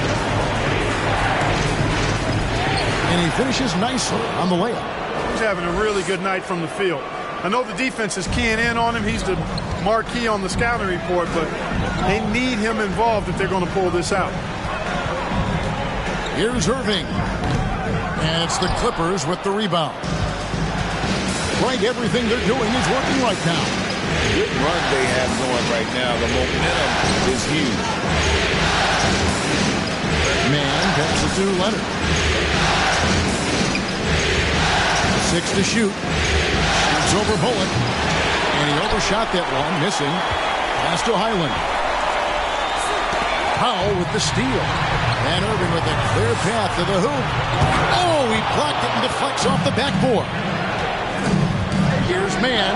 Speaker 4: And he finishes nicely on the layup.
Speaker 6: He's having a really good night from the field. I know the defense is keying in on him. He's the marquee on the scouting report, but they need him involved if they're going to pull this out.
Speaker 4: Here's Irving. And it's the Clippers with the rebound. Right, everything they're doing is working right now.
Speaker 5: Good run they have going right now. The momentum is huge.
Speaker 4: Man passes to Leonard. 6 to shoot. Shoots over Bullock. And he overshot that one, missing. Pass to Highland. Powell with the steal. And Irving with a clear path to the hoop. Oh, he blocked it and deflects off the backboard. Here's Mann.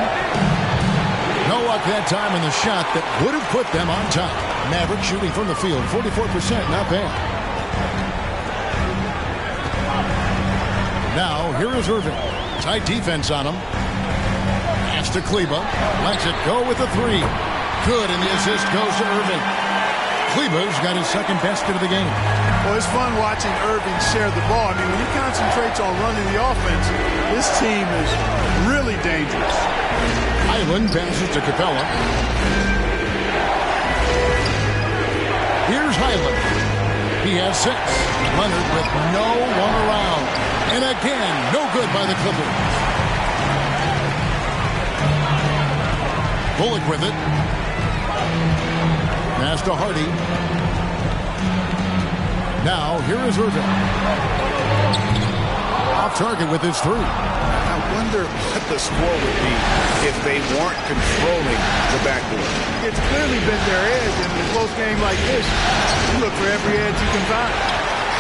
Speaker 4: No luck that time in the shot that would have put them on top. Maverick shooting from the field, 44%, not bad. Now, here is Irving. Tight defense on him. Pass to Kleba. Lets it go with a three. Good, and the assist goes to Irving. Kleba's got his second basket of the game.
Speaker 6: Well, it's fun watching Irving share the ball. I mean, when he concentrates on running the offense, this team is really dangerous.
Speaker 4: Highland passes to Capella. Here's Highland. He has 6. Leonard with no one around. And again, no good by the Clippers. Bullock with it. Pass to Hardy. Now, here is Irving. Off target with his 3.
Speaker 5: I wonder what the score would be if they weren't controlling the backboard.
Speaker 6: It's clearly been their edge, and in a close game like this, you look for every edge you can find.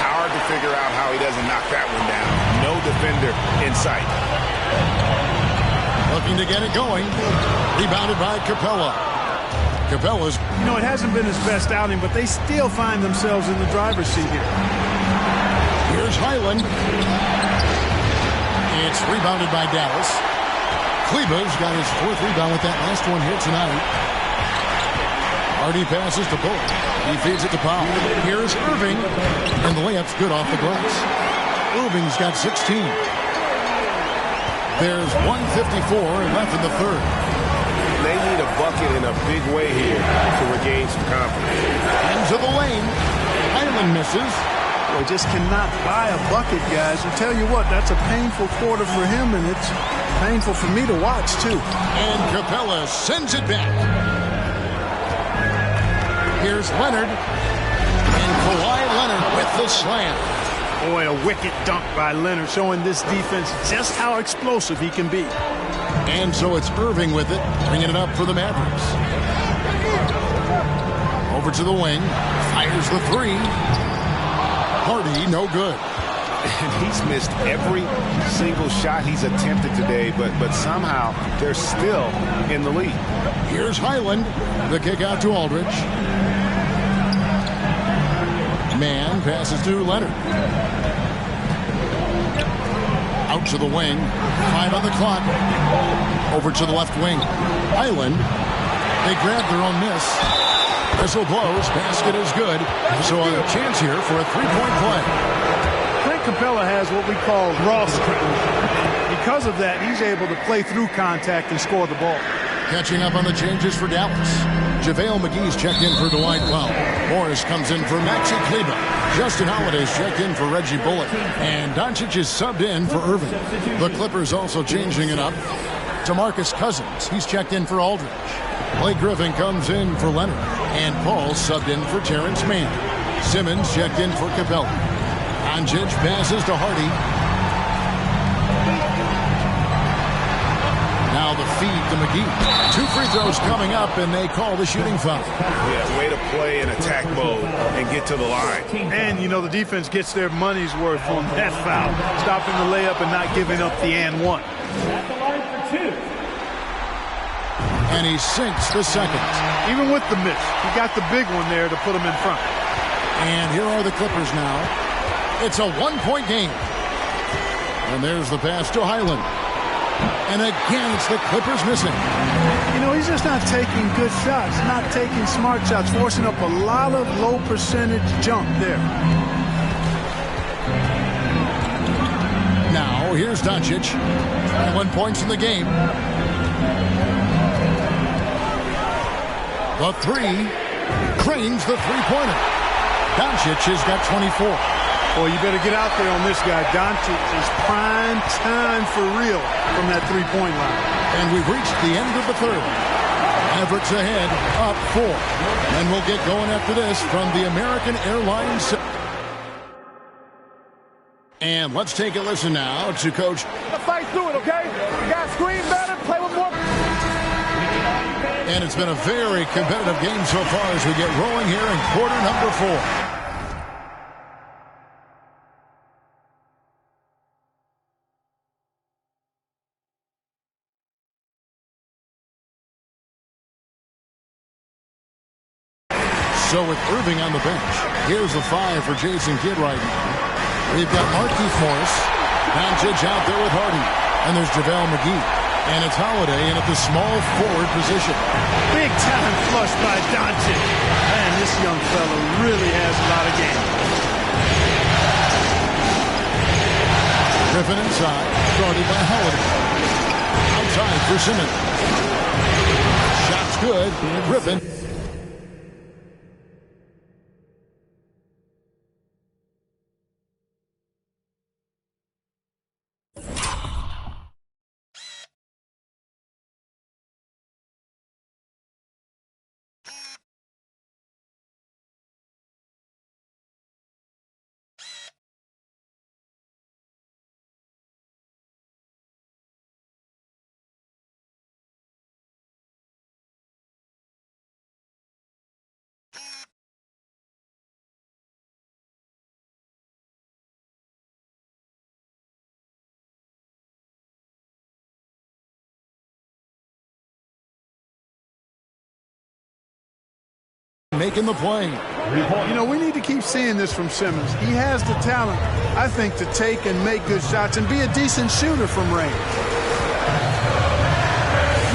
Speaker 5: Hard to figure out how he doesn't knock that one down. No defender in sight.
Speaker 4: Looking to get it going. Rebounded by Capella. Capella's...
Speaker 6: You know, it hasn't been his best outing, but they still find themselves in the driver's seat here.
Speaker 4: Here's Highland. It's rebounded by Dallas. Kleba's got his 4th rebound with that last one here tonight. Hardy passes to Bullock. He feeds it to Powell. Here's Irving. And the layup's good off the glass. Irving's got 16. There's 1:54 left in the third.
Speaker 1: They need a bucket in a big way here to regain some confidence.
Speaker 4: Into the lane. Highland misses.
Speaker 6: Well, just cannot buy a bucket, guys. And tell you what, that's a painful quarter for him, and it's painful for me to watch, too.
Speaker 4: And Capella sends it back. Here's Leonard. And Kawhi Leonard with the slam.
Speaker 6: Boy, a wicked dunk by Leonard, showing this defense just how explosive he can be.
Speaker 4: And so it's Irving with it, bringing it up for the Mavericks. Over to the wing. Fires the 3. Hardy, no good.
Speaker 5: And he's missed every single shot he's attempted today, but somehow they're still in the lead.
Speaker 4: Here's Highland. The kick out to Aldridge. Mann passes to Leonard. Out to the wing. 5 on the clock. Over to the left wing. Highland. They grab their own miss. Whistle blows. Basket is good. So a chance here for a 3-point play.
Speaker 6: Clint Capella has what we call raw strength. Because of that, he's able to play through contact and score the ball.
Speaker 4: Catching up on the changes for Dallas. JaVale McGee's checked in for Dwight Powell. Morris comes in for Maxi Kleber. Justin Holiday's checked in for Reggie Bullock. And Doncic is subbed in for Irving. The Clippers also changing it up. DeMarcus Cousins, he's checked in for Aldridge. Blake Griffin comes in for Leonard. And Paul subbed in for Terrence Mann. Simmons checked in for Capella. Doncic passes to Hardy. Now the feed to McGee. 2 free throws coming up, and they call the shooting foul.
Speaker 5: Yeah, way to play in attack mode and get to the line.
Speaker 6: And, you know, the defense gets their money's worth on that foul. Stopping the layup and not giving up the and one.
Speaker 7: At the line for 2.
Speaker 4: And he sinks the second.
Speaker 6: Even with the miss, he got the big one there to put him in front.
Speaker 4: And here are the Clippers now. It's a 1-point game. And there's the pass to Highland. And again, it's the Clippers missing.
Speaker 6: You know, he's just not taking good shots, not taking smart shots, forcing up a lot of low percentage jump there.
Speaker 4: Now, here's Doncic. 1 point in the game. The 3. Cranes the 3-pointer. Doncic has got 24.
Speaker 6: Well, you better get out there on this guy. Doncic is prime time for real from that three-point line.
Speaker 4: And we've reached the end of the third. Mavericks ahead, up 4. And we'll get going after this from the American Airlines. And let's take a listen now to Coach.
Speaker 10: Fight through it, okay? You got to screen better, play with more.
Speaker 4: And it's been a very competitive game so far as we get rolling here in quarter number 4. So with Irving on the bench, here's the 5 for Jason Kidd right now. We've got Markieff Morris, Doncic out there with Harden, and there's JaVale McGee. And it's Holiday in at the small forward position.
Speaker 6: Big time flush by Doncic. Man, this young fella really has a lot of game.
Speaker 4: Griffin inside, guarded by Holiday. Outside for Simmons. Shot's good. Griffin. Making the play.
Speaker 6: You know, we need to keep seeing this from Simmons. He has the talent, I think, to take and make good shots and be a decent shooter from range.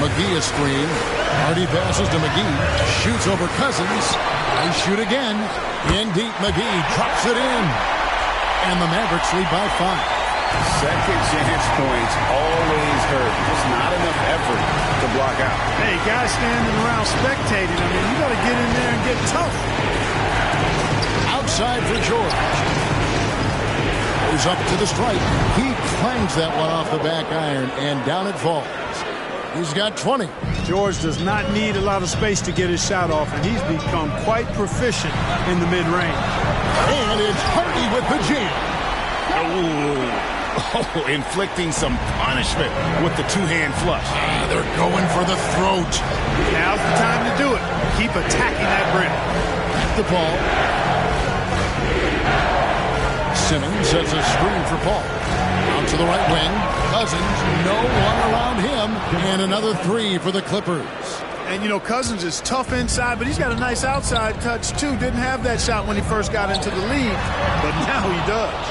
Speaker 4: McGee is screen. Hardy passes to McGee. Shoots over Cousins. They shoot again. In deep, McGee drops it in. And the Mavericks lead by 5.
Speaker 5: Second chance points always hurt. Just not enough effort to block out.
Speaker 6: Hey, guys standing around spectating. I mean, you got to get in there and get tough.
Speaker 4: Outside for George. Goes up to the stripe. He clangs that one off the back iron, and down it falls. He's got 20.
Speaker 6: George does not need a lot of space to get his shot off, and he's become quite proficient in the mid-range.
Speaker 4: And it's Hardy with the jam.
Speaker 5: Oh, inflicting some punishment with the two-hand flush.
Speaker 4: They're going for the throat.
Speaker 6: Now's the time to do it. Keep attacking that rim.
Speaker 4: The ball. Simmons sets a screen for Paul. Out to the right wing. Cousins, no one around him. And another 3 for the Clippers.
Speaker 6: And, you know, Cousins is tough inside, but he's got a nice outside touch, too. Didn't have that shot when he first got into the lead, but now he does.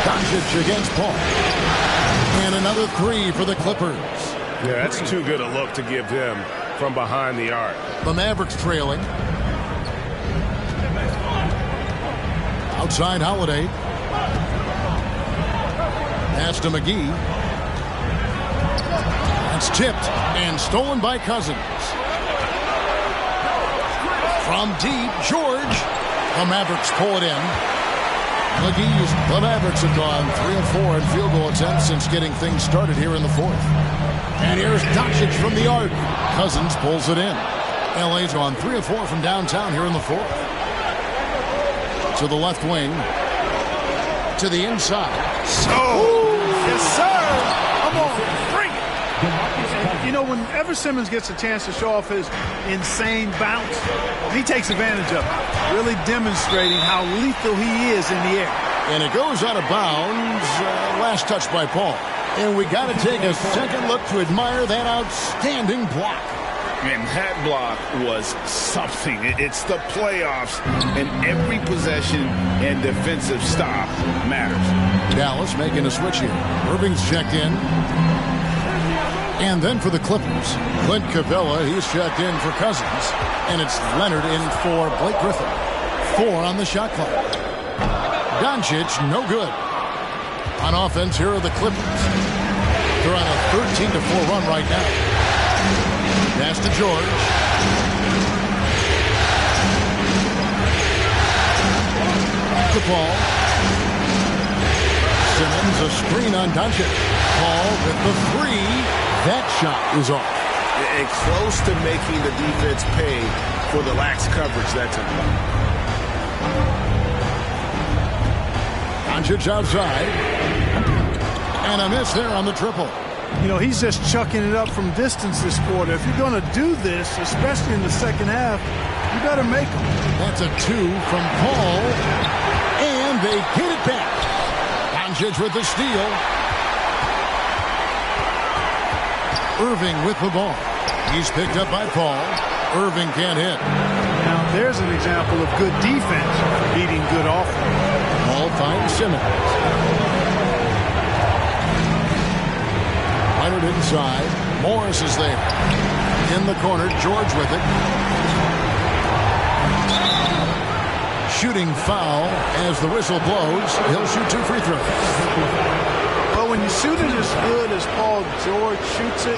Speaker 4: Doncic against Paul. And another 3 for the Clippers.
Speaker 1: Yeah, that's too good a look to give him from behind the arc.
Speaker 4: The Mavericks trailing. Outside Holiday. Pass to McGee. That's tipped and stolen by Cousins. From deep, George. The Mavericks pull it in. The Mavericks have gone 3 of 4 in field goal attempts since getting things started here in the 4th. And here's Doncic from the arc. Cousins pulls it in. LA's gone 3 of 4 from downtown here in the 4th. To the left wing. To the inside.
Speaker 6: Yes, sir. Come on, bring it. And, you know, whenever Simmons gets a chance to show off his insane bounce, he takes advantage of it, really demonstrating how lethal he is in the air.
Speaker 4: And it goes out of bounds. Last touch by Paul. And we got to take a second look to admire that outstanding block.
Speaker 5: And that block was something. It's the playoffs, and every possession and defensive stop matters.
Speaker 4: Dallas making a switch here. Irving's checked in. And then for the Clippers, Clint Capella, he's checked in for Cousins. And it's Leonard in for Blake Griffin. 4 on the shot clock. Doncic, no good. On offense, here are the Clippers. They're on a 13-4 run right now. Pass to George. Paul. Simmons, a screen on Doncic. Paul with the three. That shot is off.
Speaker 1: And close to making the defense pay for the lax coverage that time.
Speaker 4: Doncic outside. And a miss there on the triple.
Speaker 6: You know, he's just chucking it up from distance this quarter. If you're going to do this, especially in the second half, you better make them.
Speaker 4: That's a 2 from Paul. And they get it back. Doncic with the steal. Irving with the ball. He's picked up by Paul. Irving can't hit.
Speaker 6: Now, there's an example of good defense beating good offense.
Speaker 4: Paul finds Simmons. Leonard inside. Morris is there. In the corner, George with it. Shooting foul as the whistle blows. He'll shoot 2 free throws.
Speaker 6: Well, when you shoot it as good as Paul George shoots it,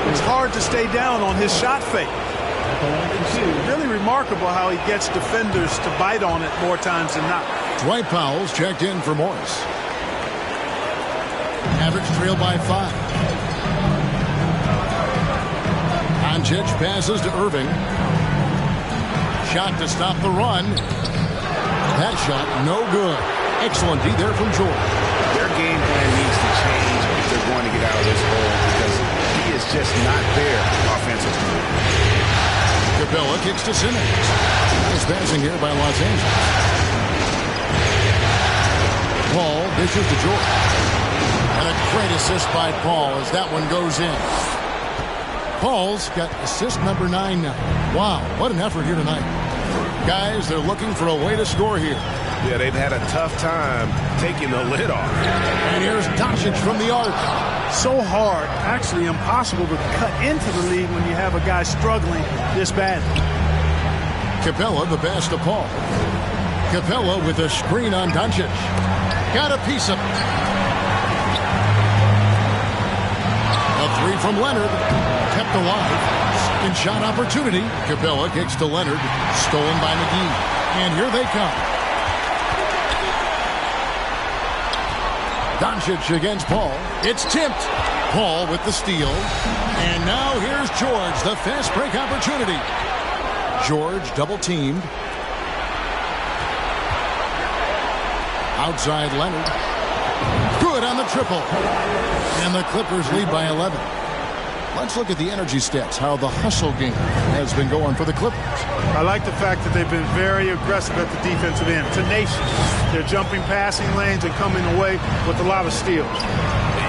Speaker 6: it's hard to stay down on his shot fake. It's really remarkable how he gets defenders to bite on it more times than not.
Speaker 4: Dwight Powell's checked in for Morris. Mavericks trail by 5. Doncic passes to Irving. Shot to stop the run. That shot, no good. Excellent D there from George.
Speaker 5: Their game plan needs to change if they're going to get out of this hole because he is just not there offensively.
Speaker 4: Capella kicks to Simmons. Nice passing here by Los Angeles. Paul dishes to George. And a great assist by Paul as that one goes in. Paul's got assist number 9 now. Wow, what an effort here tonight. Guys, they're looking for a way to score here.
Speaker 1: Yeah, they've had a tough time taking the lid off.
Speaker 4: And here's Doncic from the arc.
Speaker 6: So hard, actually impossible to cut into the lead when you have a guy struggling this bad.
Speaker 4: Capella the pass to Paul. Capella with a screen on Doncic. Got a piece of it. A 3 from Leonard. Kept alive. Second shot opportunity. Capella kicks to Leonard. Stolen by McGee. And here they come. Doncic against Paul. It's tipped. Paul with the steal. And now here's George. The fast break opportunity. George double teamed. Outside Leonard. Good on the triple. And the Clippers lead by 11. Let's look at the energy stats, how the hustle game has been going for the Clippers.
Speaker 6: I like the fact that they've been very aggressive at the defensive end, tenacious. They're jumping passing lanes and coming away with a lot of steals.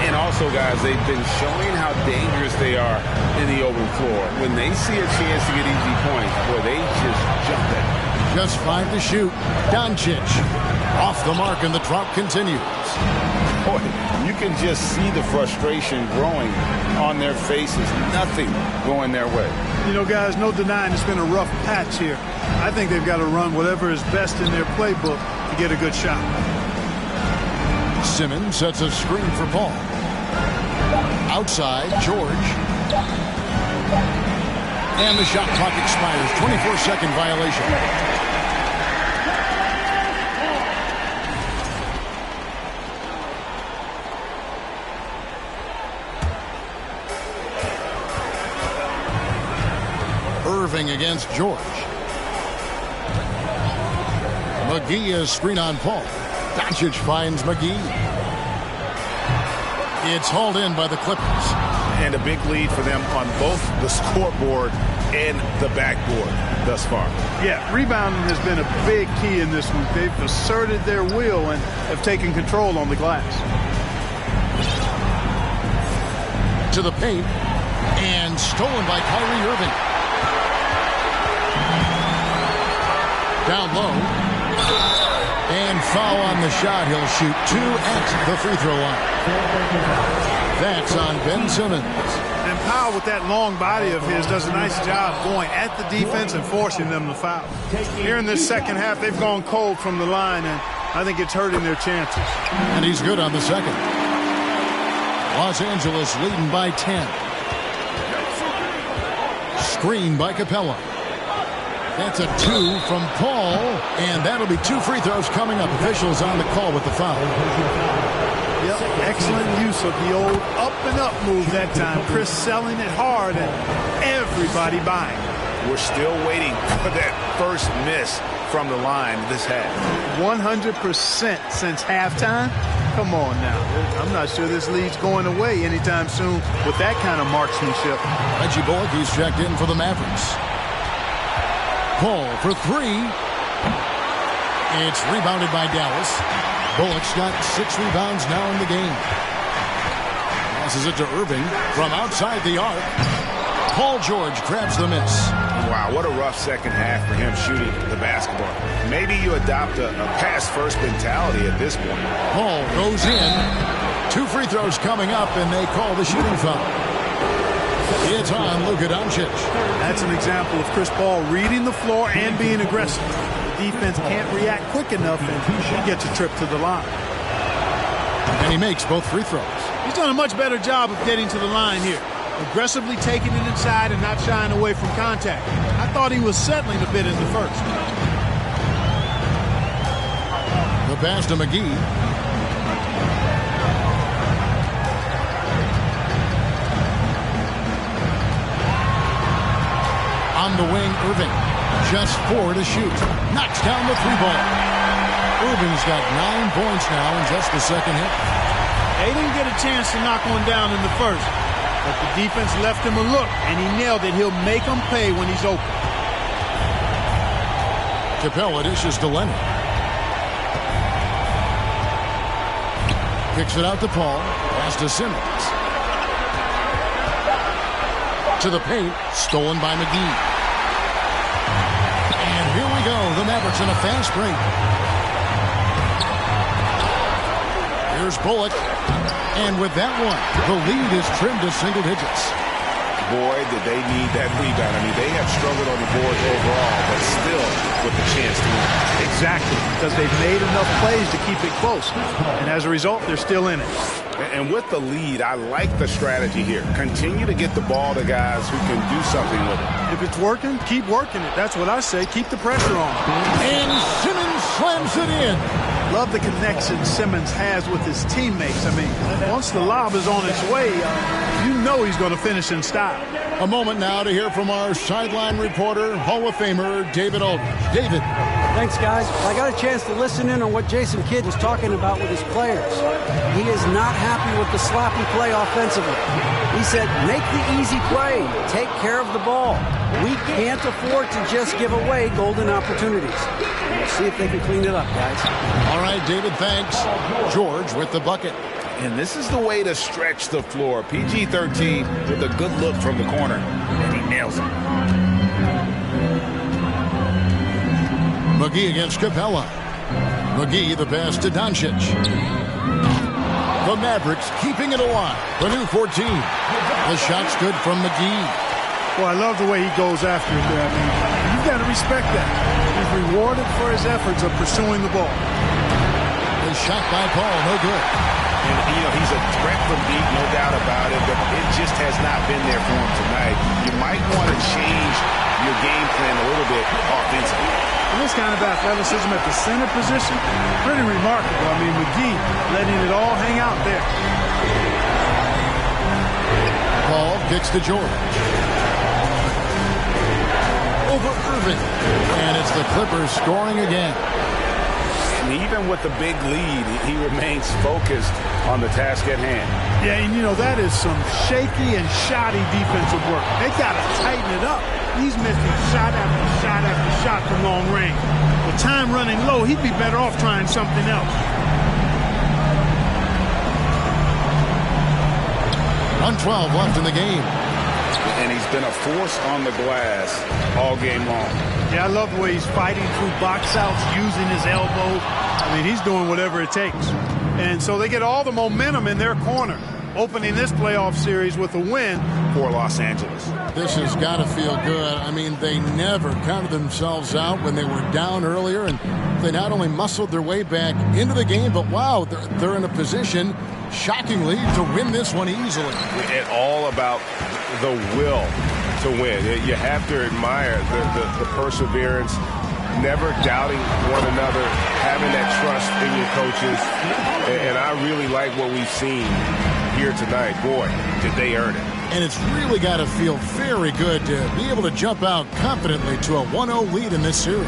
Speaker 1: And also, guys, they've been showing how dangerous they are in the open floor. When they see a chance to get easy points, boy, they just jump at it.
Speaker 4: Just 5 to shoot. Doncic off the mark, and the drop continues.
Speaker 5: Boy, you can just see the frustration growing on their faces. Nothing going their way.
Speaker 6: You know, guys, no denying it's been a rough patch here. I think they've got to run whatever is best in their playbook to get a good shot.
Speaker 4: Simmons sets a screen for Paul. Outside, George. And the shot clock expires. 24-second violation. Irving against George. McGee is screen on Paul. Doncic finds McGee. It's hauled in by the Clippers.
Speaker 1: And a big lead for them on both the scoreboard and the backboard thus far.
Speaker 6: Yeah, rebounding has been a big key in this one. They've asserted their will and have taken control on the glass.
Speaker 4: To the paint. And stolen by Kyrie Irving. Down low. And foul on the shot. He'll shoot 2 at the free throw line. That's on Ben Simmons.
Speaker 6: And Powell, with that long body of his, does a nice job going at the defense and forcing them to foul. Here in this second half, they've gone cold from the line, and I think it's hurting their chances.
Speaker 4: And he's good on the second. Los Angeles leading by 10. Screen by Capella. That's a 2 from Paul, and that'll be 2 free throws coming up. Officials on the call with the foul.
Speaker 6: Yep, excellent use of the old up and up move that time. Chris selling it hard and everybody buying.
Speaker 5: We're still waiting for that first miss from the line this half.
Speaker 6: 100% since halftime. Come on now. I'm not sure this lead's going away anytime soon with that kind of marksmanship.
Speaker 4: Reggie Bullock, he's checked in for the Mavericks. Paul for 3. It's rebounded by Dallas. Bullock's got 6 rebounds now in the game. Passes it to Irving from outside the arc. Paul George grabs the miss.
Speaker 5: Wow, what a rough second half for him shooting the basketball. Maybe you adopt a pass-first mentality at this point.
Speaker 4: Paul goes in. 2 free throws coming up, and they call the shooting foul. It's on Luka Doncic.
Speaker 6: That's an example of Chris Paul reading the floor and being aggressive. The defense can't react quick enough, and he gets a trip to the line.
Speaker 4: And he makes both free throws.
Speaker 6: He's done a much better job of getting to the line here. Aggressively taking it inside and not shying away from contact. I thought he was settling a bit in the first.
Speaker 4: The pass to McGee. On the wing, Irving. Just 4 to shoot. Knocks down the 3-ball. Irving's got 9 points now in just the second hit.
Speaker 6: They didn't get a chance to knock one down in the first. But the defense left him a look, and he nailed it. He'll make them pay when he's open.
Speaker 4: Capella dishes to Leonard. Kicks it out to Paul. Pass to Simmons. To the paint. Stolen by McGee. And here we go. The Mavericks in a fast break. Here's Bullock. And with that one, the lead is trimmed to single digits.
Speaker 5: Boy, did they need that rebound. I mean, they have struggled on the boards overall, but still with the chance to win.
Speaker 6: Exactly, because they've made enough plays to keep it close. And as a result, they're still in it.
Speaker 5: And with the lead, I like the strategy here. Continue to get the ball to guys who can do something with it.
Speaker 6: If it's working, keep working it. That's what I say. Keep the pressure on.
Speaker 4: And Simmons slams it in.
Speaker 6: Love the connection Simmons has with his teammates. I mean, once the lob is on its way, you know he's going to finish in style.
Speaker 4: A moment now to hear from our sideline reporter, Hall of Famer David Aldridge. David.
Speaker 11: Thanks, guys. I got a chance to listen in on what Jason Kidd was talking about with his players. He is not happy with the sloppy play offensively. He said, make the easy play. Take care of the ball. We can't afford to just give away golden opportunities. We'll see if they can clean it up, guys.
Speaker 4: All right, David, thanks. George with the bucket.
Speaker 5: And this is the way to stretch the floor. PG-13 with a good look from the corner, and he nails it.
Speaker 4: McGee against Capella. McGee the pass to Doncic. The Mavericks keeping it alive. The new 14. The shot's good from McGee.
Speaker 6: Well, I love the way he goes after it there. I mean, you've got to respect that. He's rewarded for his efforts of pursuing the ball.
Speaker 4: The shot by Paul, no good.
Speaker 5: And, you know, he's a threat from deep, no doubt about it, but it just has not been there for him tonight. You might want to change your game plan a little bit offensively.
Speaker 6: And this kind of athleticism at the center position, pretty remarkable. I mean, McGee letting it all hang out there.
Speaker 4: Paul kicks to George. Over Irving. And it's the Clippers scoring again.
Speaker 5: And even with the big lead, he remains focused on the task at hand.
Speaker 6: Yeah, and you know, that is some shaky and shoddy defensive work. They got to tighten it up. He's missing shot after shot after shot from long range. With time running low, he'd be better off trying something else.
Speaker 4: 1:12 left in the game.
Speaker 5: And he's been a force on the glass all game long.
Speaker 6: Yeah, I love the way he's fighting through box outs, using his elbows. I mean, he's doing whatever it takes. And so they get all the momentum in their corner, opening this playoff series with a win for Los Angeles.
Speaker 4: This has got to feel good. I mean, they never counted themselves out when they were down earlier, and they not only muscled their way back into the game, but wow, they're in a position, shockingly, to win this one easily.
Speaker 5: It's all about the will
Speaker 1: to win. You have to admire the perseverance, never doubting one another, having that trust in your coaches. And I really like what we've seen here tonight. Boy, did they earn it.
Speaker 4: And it's really got to feel very good to be able to jump out confidently to a 1-0 lead in this series.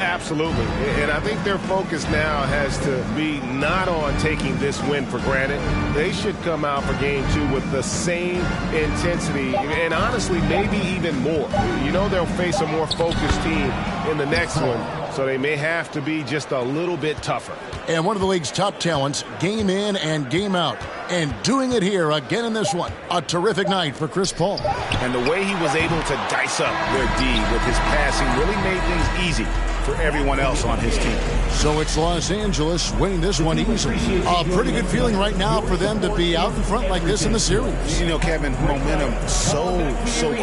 Speaker 1: Absolutely. And I think their focus now has to be not on taking this win for granted. They should come out for game 2 with the same intensity and honestly maybe even more. You know they'll face a more focused team in the next one, so they may have to be just a little bit tougher.
Speaker 4: And one of the league's top talents, game in and game out. And doing it here again in this one. A terrific night for Chris Paul.
Speaker 5: And the way he was able to dice up their D with his passing really made things easy for everyone else on his team.
Speaker 4: So it's Los Angeles winning this one easily. A pretty good feeling right now for them to be out in front like this in the series.
Speaker 5: You know, Kevin, momentum so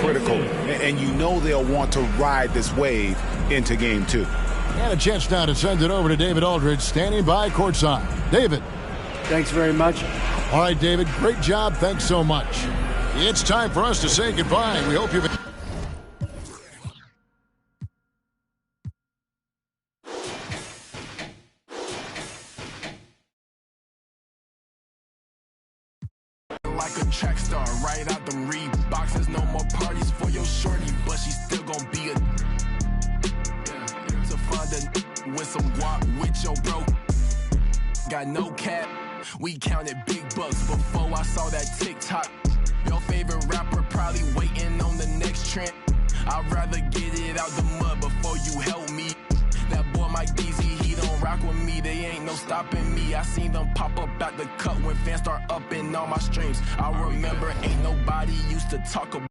Speaker 5: critical. And you know they'll want to ride this wave into game 2.
Speaker 4: And a chance now to send it over to David Aldridge, standing by courtside. David.
Speaker 11: Thanks very much.
Speaker 4: All right, David, great job. Thanks so much. It's time for us to say goodbye. We hope you've...
Speaker 2: Like a track star, right out them Reeboks. There's no more parties for your shorty, but she still gon' be a... To find a with some guap with your bro. Got no cap. We counted big bucks before I saw that TikTok. Your favorite rapper probably waiting on the next trend. I'd rather get it out the mud before you help me. That boy Mike DZ, he don't rock with me. They ain't no stopping me. I seen them pop up out the cut when fans start upping all my streams. I remember ain't nobody used to talk about